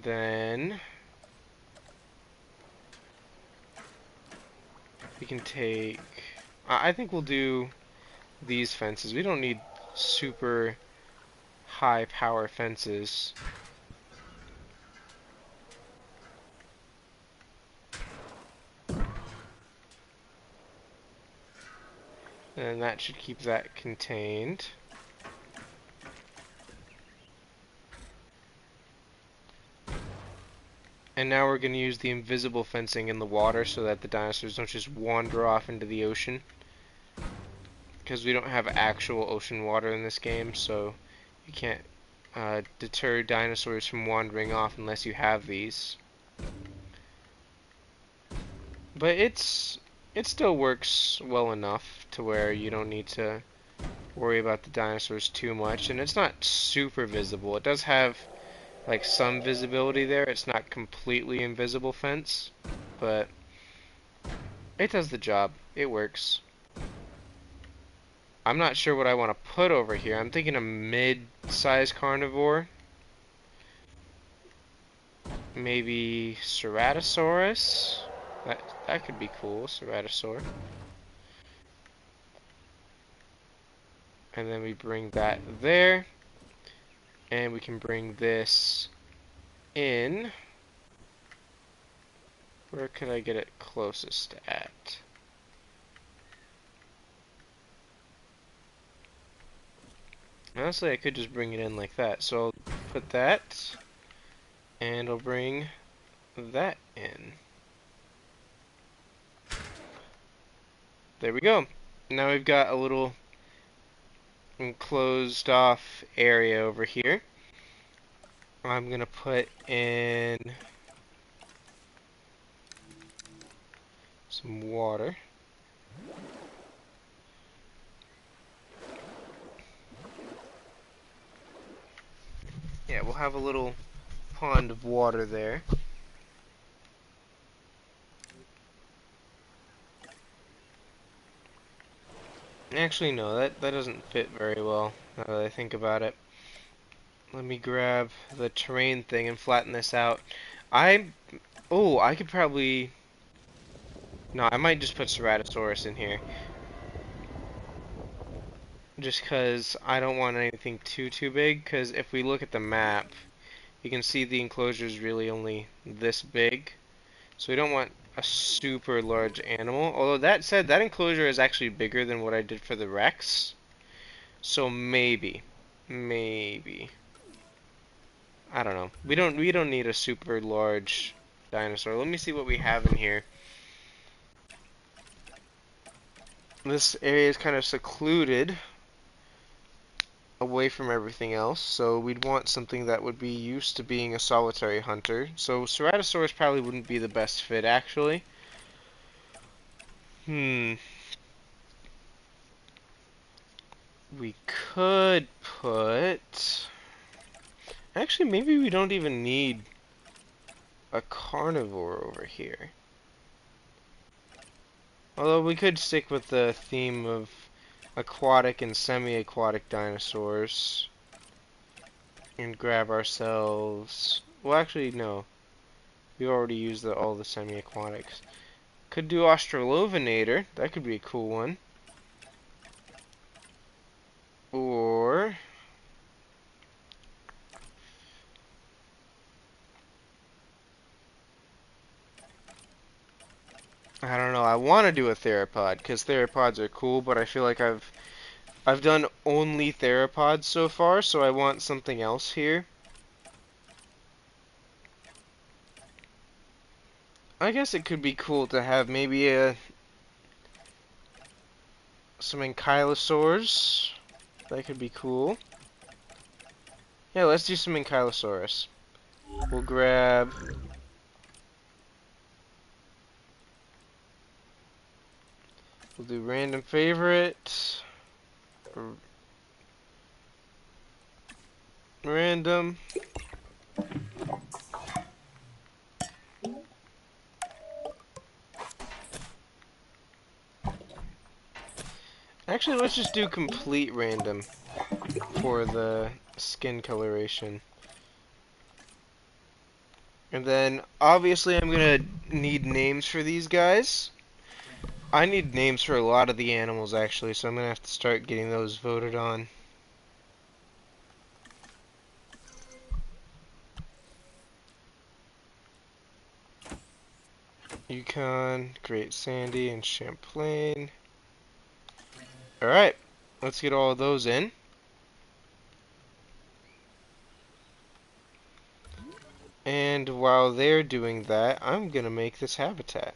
Then we can take. I think we'll do these fences. We don't need super high power fences. And that should keep that contained. And now we're going to use the invisible fencing in the water so that the dinosaurs don't just wander off into the ocean. Because we don't have actual ocean water in this game, so you can't deter dinosaurs from wandering off unless you have these. But it still works well enough to where you don't need to worry about the dinosaurs too much, and it's not super visible. It does have like some visibility there. It's not completely invisible fence, but it does the job. It works. I'm not sure what I want to put over here. I'm thinking a mid-size carnivore. Maybe Ceratosaurus. That could be cool, Ceratosaur. And then we bring that there. And we can bring this in. Where could I get it closest at? Honestly, I could just bring it in like that. So I'll put that, and I'll bring that in. There we go. Now we've got a little enclosed off area over here. I'm gonna put in some water. Yeah, we'll have a little pond of water there. Actually, no, that doesn't fit very well, now that I think about it. Let me grab the terrain thing and flatten this out. I could probably... No, I might just put Ceratosaurus in here. Just because I don't want anything too big, because if we look at the map, you can see the enclosure is really only this big. So we don't want a super large animal. Although that said, that enclosure is actually bigger than what I did for the Rex. So maybe. I don't know. We don't need a super large dinosaur. Let me see what we have in here. This area is kind of secluded away from everything else, so we'd want something that would be used to being a solitary hunter. So Ceratosaurus probably wouldn't be the best fit, actually. Hmm. We could put... Actually, maybe we don't even need a carnivore over here. Although we could stick with the theme of aquatic and semi-aquatic dinosaurs and grab ourselves... Well, actually, no. We already used all the semi-aquatics. Could do Australovenator. That could be a cool one. Or... I don't know. I want to do a theropod because theropods are cool, but I feel like I've done only theropods so far, so I want something else here. I guess it could be cool to have maybe some ankylosaurs. That could be cool. Yeah, let's do some ankylosaurus. We'll grab... We'll do random favorite. Random. Actually, let's just do complete random for the skin coloration. And then, obviously, I'm gonna need names for these guys. I need names for a lot of the animals, actually, so I'm gonna have to start getting those voted on. Yukon, Great Sandy, and Champlain. Alright, let's get all of those in. And while they're doing that, I'm gonna make this habitat.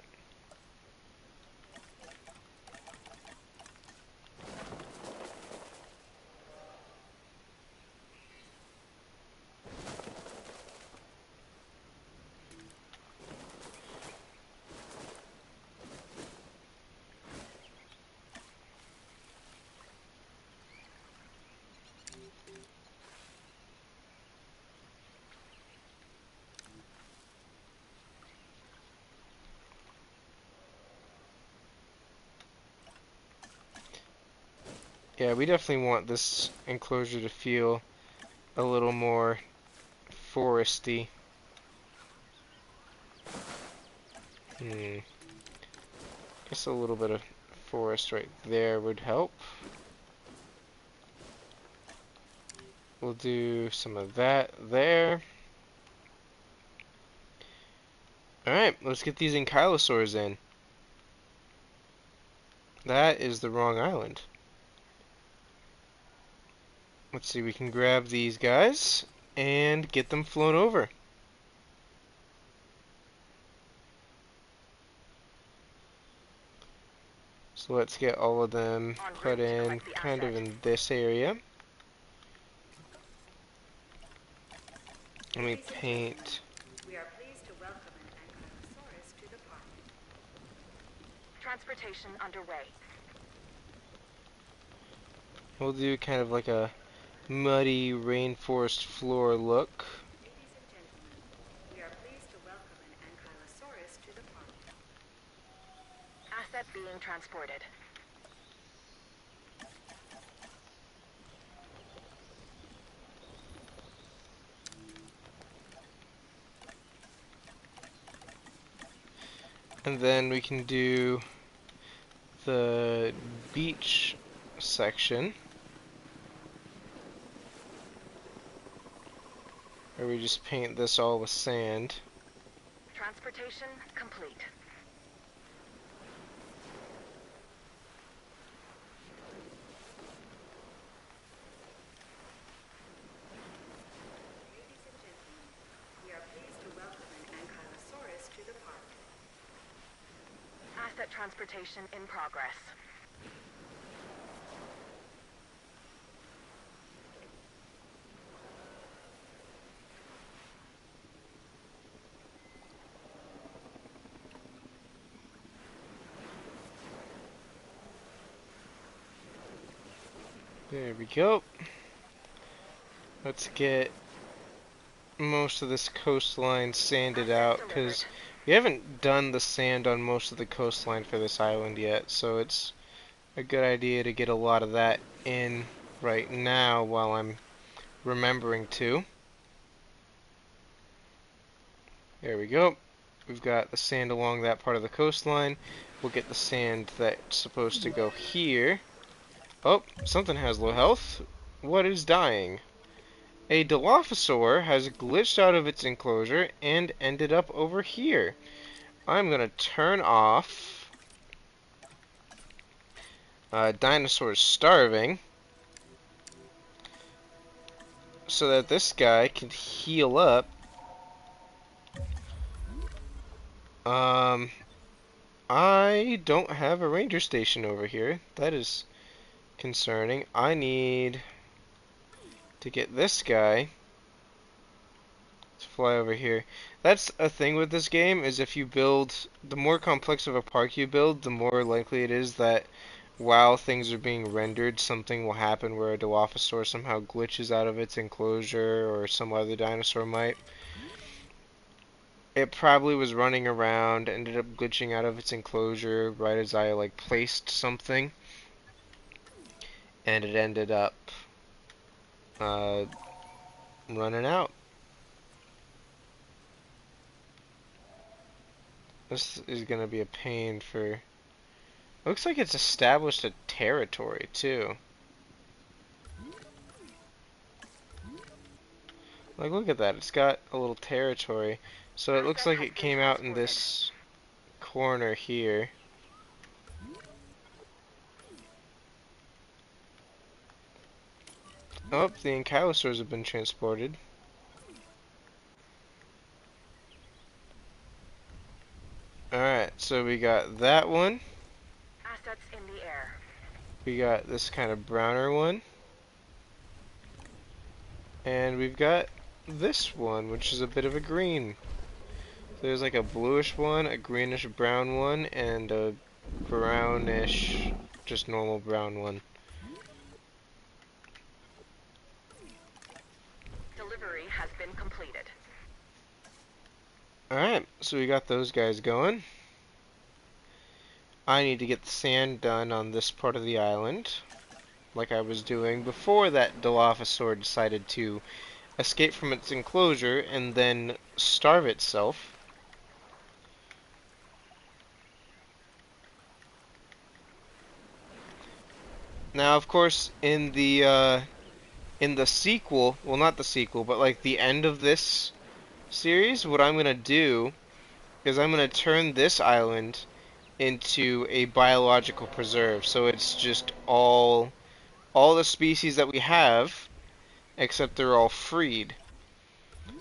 Yeah, we definitely want this enclosure to feel a little more foresty. Guess a little bit of forest right there would help. We'll do some of that there. Alright, let's get these ankylosaurs in. That is the wrong island. Let's see, we can grab these guys and get them flown over. So let's get all of them put in kind of in this area. Let me paint. We are pleased to welcome an Ankylosaurus to the party. Transportation underway. We'll do kind of like a muddy rainforest floor look. Ladies and gentlemen, we are pleased to welcome an Ankylosaurus to the party. Asset being transported. And then we can do the beach section, where we just paint this all with sand. Transportation complete. Ladies and gentlemen, Transportation in progress. There we go. Let's get most of this coastline sanded out, because we haven't done the sand on most of the coastline for this island yet, so it's a good idea to get a lot of that in right now while I'm remembering to. There we go. We've got the sand along that part of the coastline. We'll get the sand that's supposed to go here. Oh, something has low health. What is dying? A Dilophosaur has glitched out of its enclosure and ended up over here. I'm gonna turn off dinosaurs starving so that this guy can heal up. I don't have a ranger station over here. That is concerning. I need to get this guy to fly over here. That's a thing with this game, is if you build, the more complex of a park you build, the more likely it is that while things are being rendered, something will happen where a Dilophosaur somehow glitches out of its enclosure, or some other dinosaur might. It probably was running around, ended up glitching out of its enclosure right as I like placed something, and it ended up uh, running out. This is gonna be a pain for. Looks like it's established a territory too. Like, look at that. It's got a little territory. So it looks like it came out in this corner here. Oh, the ankylosaurs have been transported. Alright, so we got that one. Assets in the air. We got this kind of browner one. And we've got this one, which is a bit of a green. There's like a bluish one, a greenish brown one, and a brownish, just normal brown one. Delivery has been completed. Alright, so we got those guys going. I need to get the sand done on this part of the island, like I was doing before that Dilophosaur decided to escape from its enclosure and then starve itself. Now, of course, in the sequel, well, not the sequel, but like the end of this series, what I'm gonna do is I'm gonna turn this island into a biological preserve. So it's just all the species that we have, except they're all freed.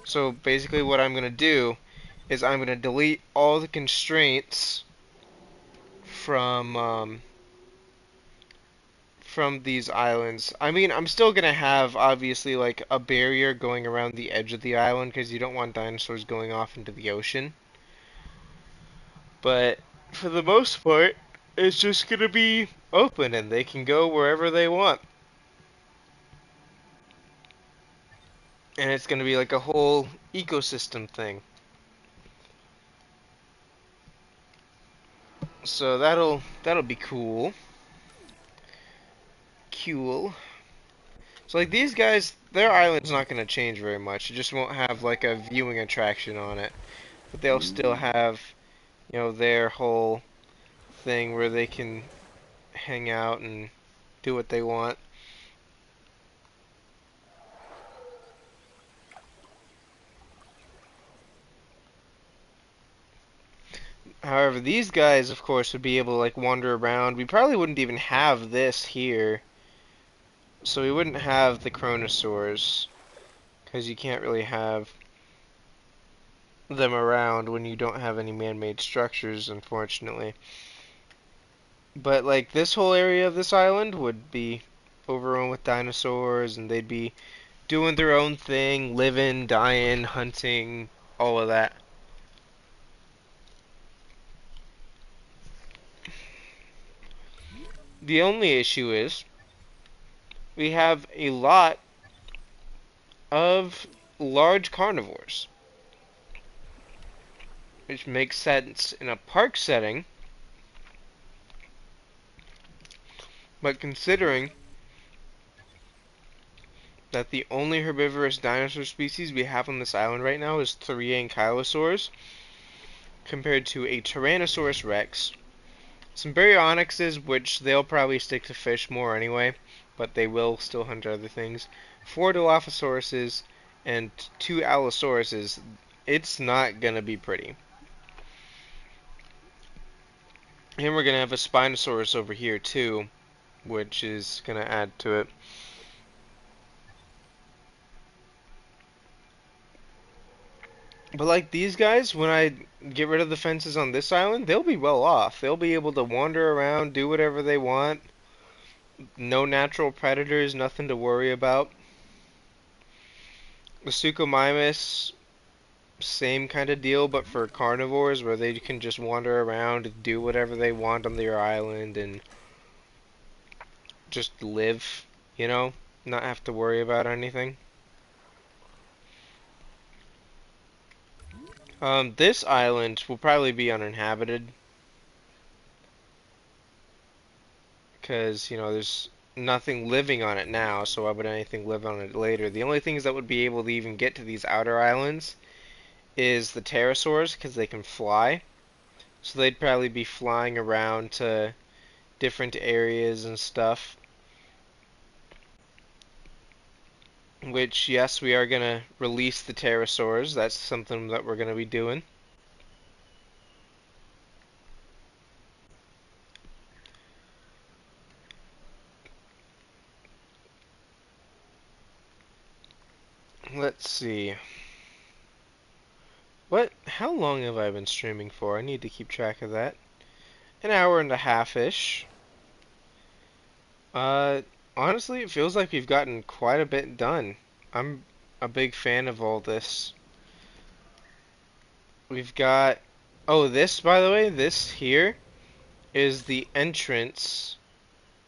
So basically what I'm going to do is I'm going to delete all the constraints from these islands. I mean, I'm still going to have, obviously, like, a barrier going around the edge of the island, because you don't want dinosaurs going off into the ocean. But for the most part, it's just going to be open, and they can go wherever they want. And it's going to be like a whole ecosystem thing. So that'll be cool. Cool. So like these guys, their island's not going to change very much. It just won't have like a viewing attraction on it. But they'll still have, their whole thing where they can hang out and do what they want. However, these guys, of course, would be able to like wander around. We probably wouldn't even have this here. So we wouldn't have the Chronosaurs, because you can't really have them around when you don't have any man-made structures, unfortunately. But like this whole area of this island would be overrun with dinosaurs, and they'd be doing their own thing, living, dying, hunting, all of that. The only issue is we have a lot of large carnivores, which makes sense in a park setting, but considering that the only herbivorous dinosaur species we have on this island right now is three ankylosaurs, compared to a Tyrannosaurus rex, some baryonyxes, which they'll probably stick to fish more anyway, but they will still hunt other things, four Dilophosauruses, and two Allosauruses. It's not gonna be pretty. And we're gonna have a Spinosaurus over here too, which is gonna add to it. But like these guys, when I get rid of the fences on this island, they'll be well off. They'll be able to wander around, do whatever they want. No natural predators, nothing to worry about. The Suchomimus, same kind of deal, but for carnivores, where they can just wander around, do whatever they want on their island, and just live, you know, not have to worry about anything. This island will probably be uninhabited because, you know, there's nothing living on it now, so why would anything live on it later? The only things that would be able to even get to these outer islands is the pterosaurs, because they can fly. So they'd probably be flying around to different areas and stuff. Which, yes, we are going to release the pterosaurs. That's something that we're going to be doing. Let's see. How long have I been streaming for? I need to keep track of that. An hour and a half-ish. Uh, Honestly, it feels like we've gotten quite a bit done. I'm a big fan of all this. We've got... Oh, this, by the way, this here is the entrance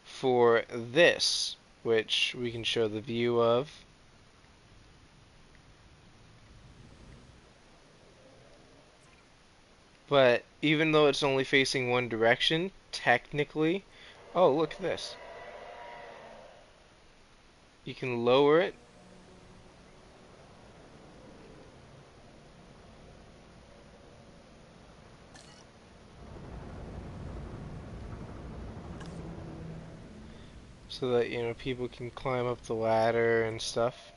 for this, which we can show the view of. But even though it's only facing one direction, technically... Oh, look at this. You can lower it. So that, you know, people can climb up the ladder and stuff.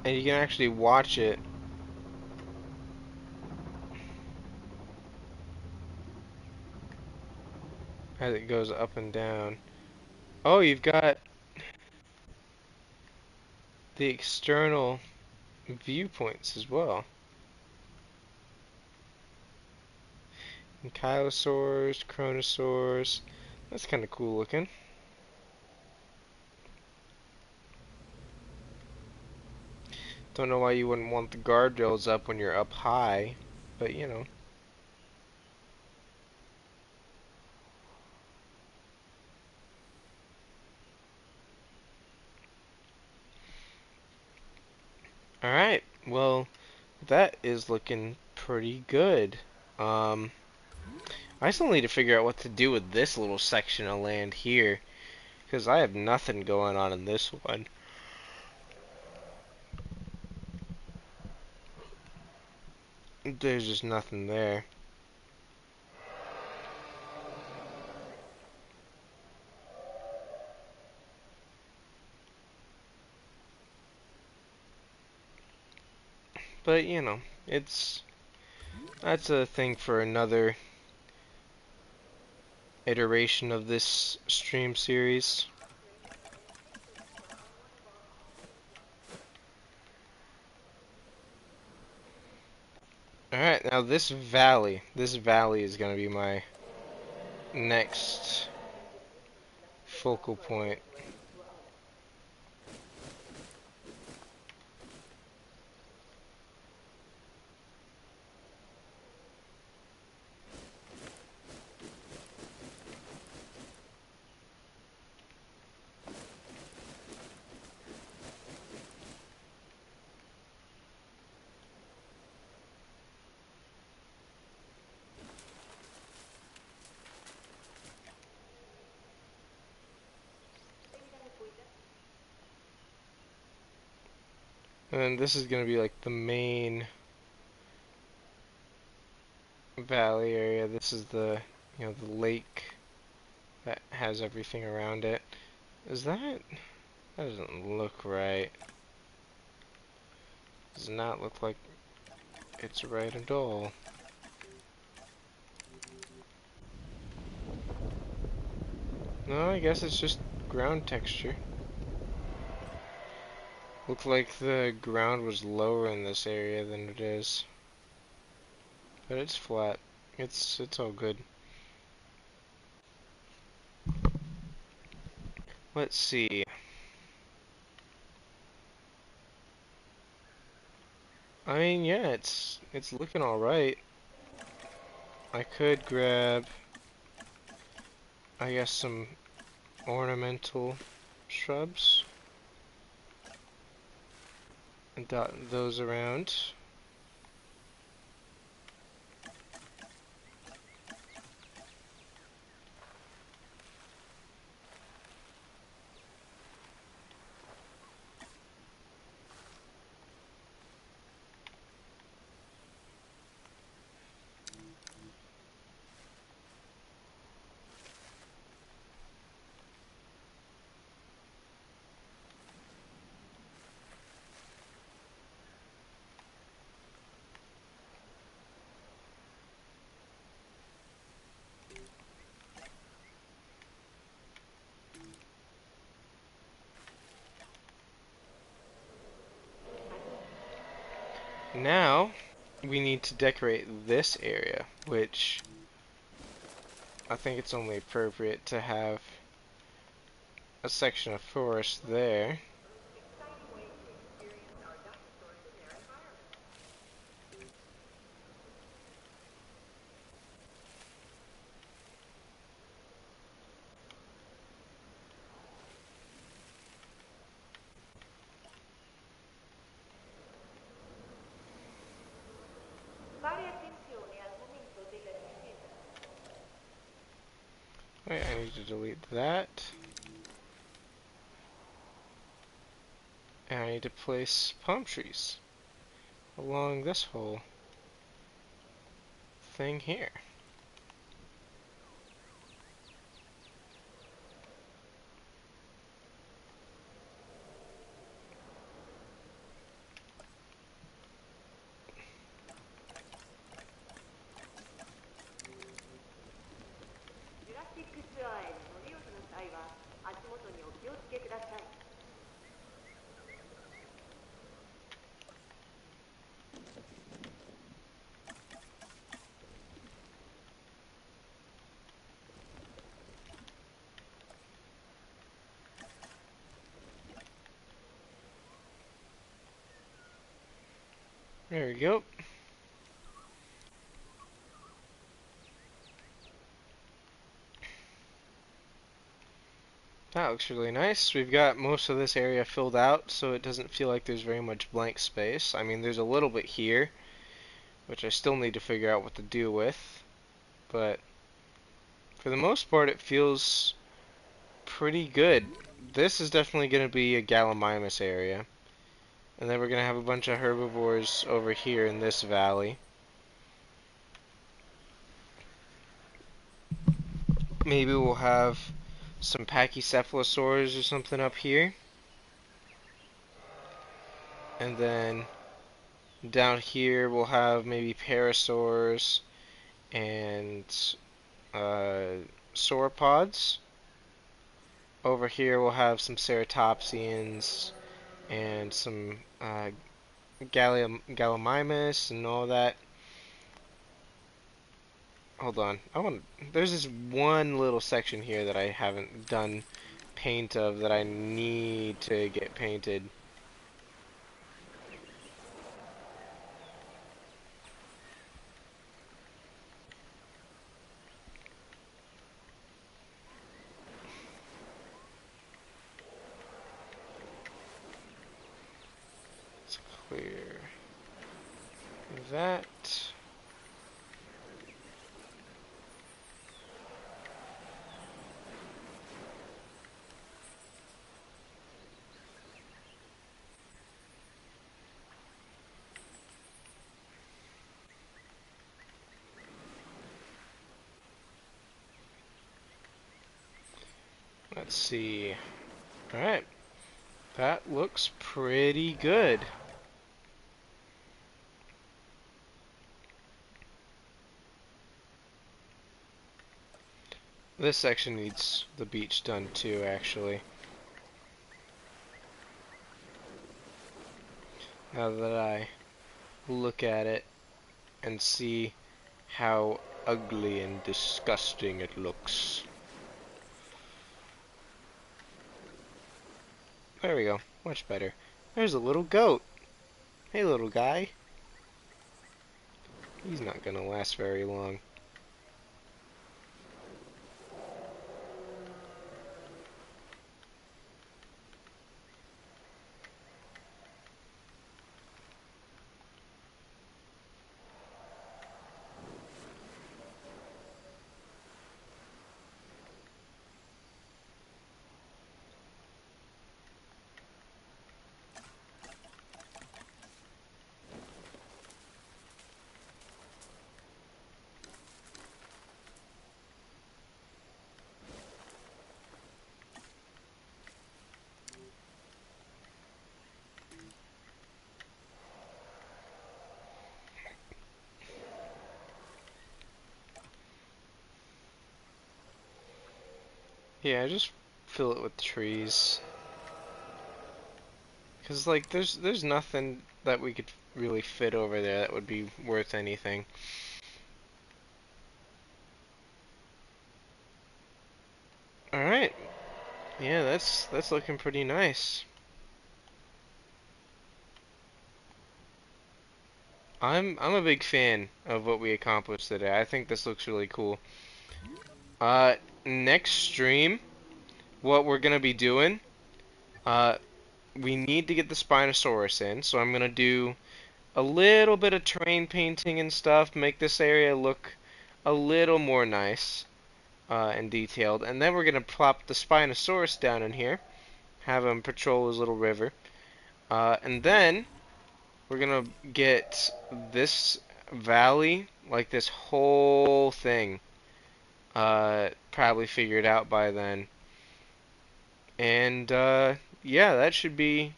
And you can actually watch it. As it goes up and down. Oh, you've got the external viewpoints as well. Ankylosaurs, Chronosaurs. That's kind of cool looking. Don't know why you wouldn't want the guardrails up when you're up high, but you know. Alright, well, that is looking pretty good. Um, I still need to figure out what to do with this little section of land here, because I have nothing going on in this one. There's just nothing there. But, you know, that's a thing for another iteration of this stream series. Alright, now this valley is going to be my next focal point. And then this is going to be like the main valley area. This is the lake that has everything around it. Is that? That doesn't look right. Does not look like it's right at all. No, I guess it's just ground texture. Looked like the ground was lower in this area than it is. But it's flat. It's all good. Let's see. I mean, yeah, it's looking all right. I could grab, I guess, some ornamental shrubs and dot those around. Now, we need to decorate this area, which I think it's only appropriate to have a section of forest there. Wait, I need to delete that. And I need to place palm trees along this whole thing here. There we go. That looks really nice. We've got most of this area filled out, so it doesn't feel like there's very much blank space. I mean, there's a little bit here, which I still need to figure out what to do with, but for the most part, it feels pretty good. This is definitely going to be a Gallimimus area, and then we're going to have a bunch of herbivores over here in this valley. Maybe we'll have some pachycephalosaurs or something up here. And then down here we'll have maybe parasaurs and sauropods. Over here we'll have some ceratopsians and some Gallimimus and all that. hold on. There's this one little section here that I haven't done paint of that I need to get painted. Let's clear that. Let's see. Alright. That looks pretty good. This section needs the beach done too, actually. Now that I look at it and see how ugly and disgusting it looks. There we go. Much better. There's a little goat. Hey, little guy. He's not gonna last very long. Yeah, just fill it with trees. Cause like there's nothing that we could really fit over there that would be worth anything. Alright. Yeah, that's looking pretty nice. I'm a big fan of what we accomplished today. I think this looks really cool. Uh Next stream, what we're gonna be doing, uh we need to get the Spinosaurus in, so I'm gonna do a little bit of terrain painting and stuff, make this area look a little more nice and detailed. And then we're going to plop the Spinosaurus down in here, have him patrol his little river. And then we're going to get this valley, like this whole thing, probably figured out by then. And yeah, that should be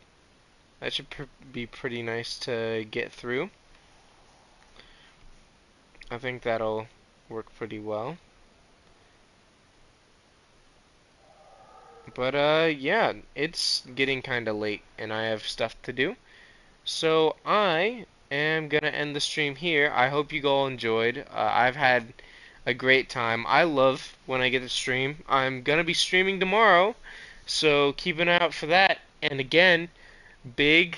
pretty nice to get through. I think that'll work pretty well. But yeah, it's getting kind of late and I have stuff to do. So I am gonna end the stream here. I hope you all enjoyed. I've had a great time. I love when I get to stream. I'm gonna be streaming tomorrow, so keep an eye out for that. And again, big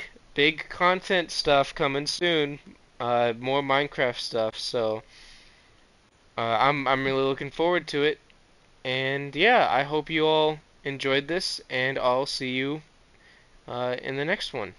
content stuff coming soon. More Minecraft stuff. So I'm really looking forward to it. And yeah, I hope you all enjoyed this, and I'll see you in the next one.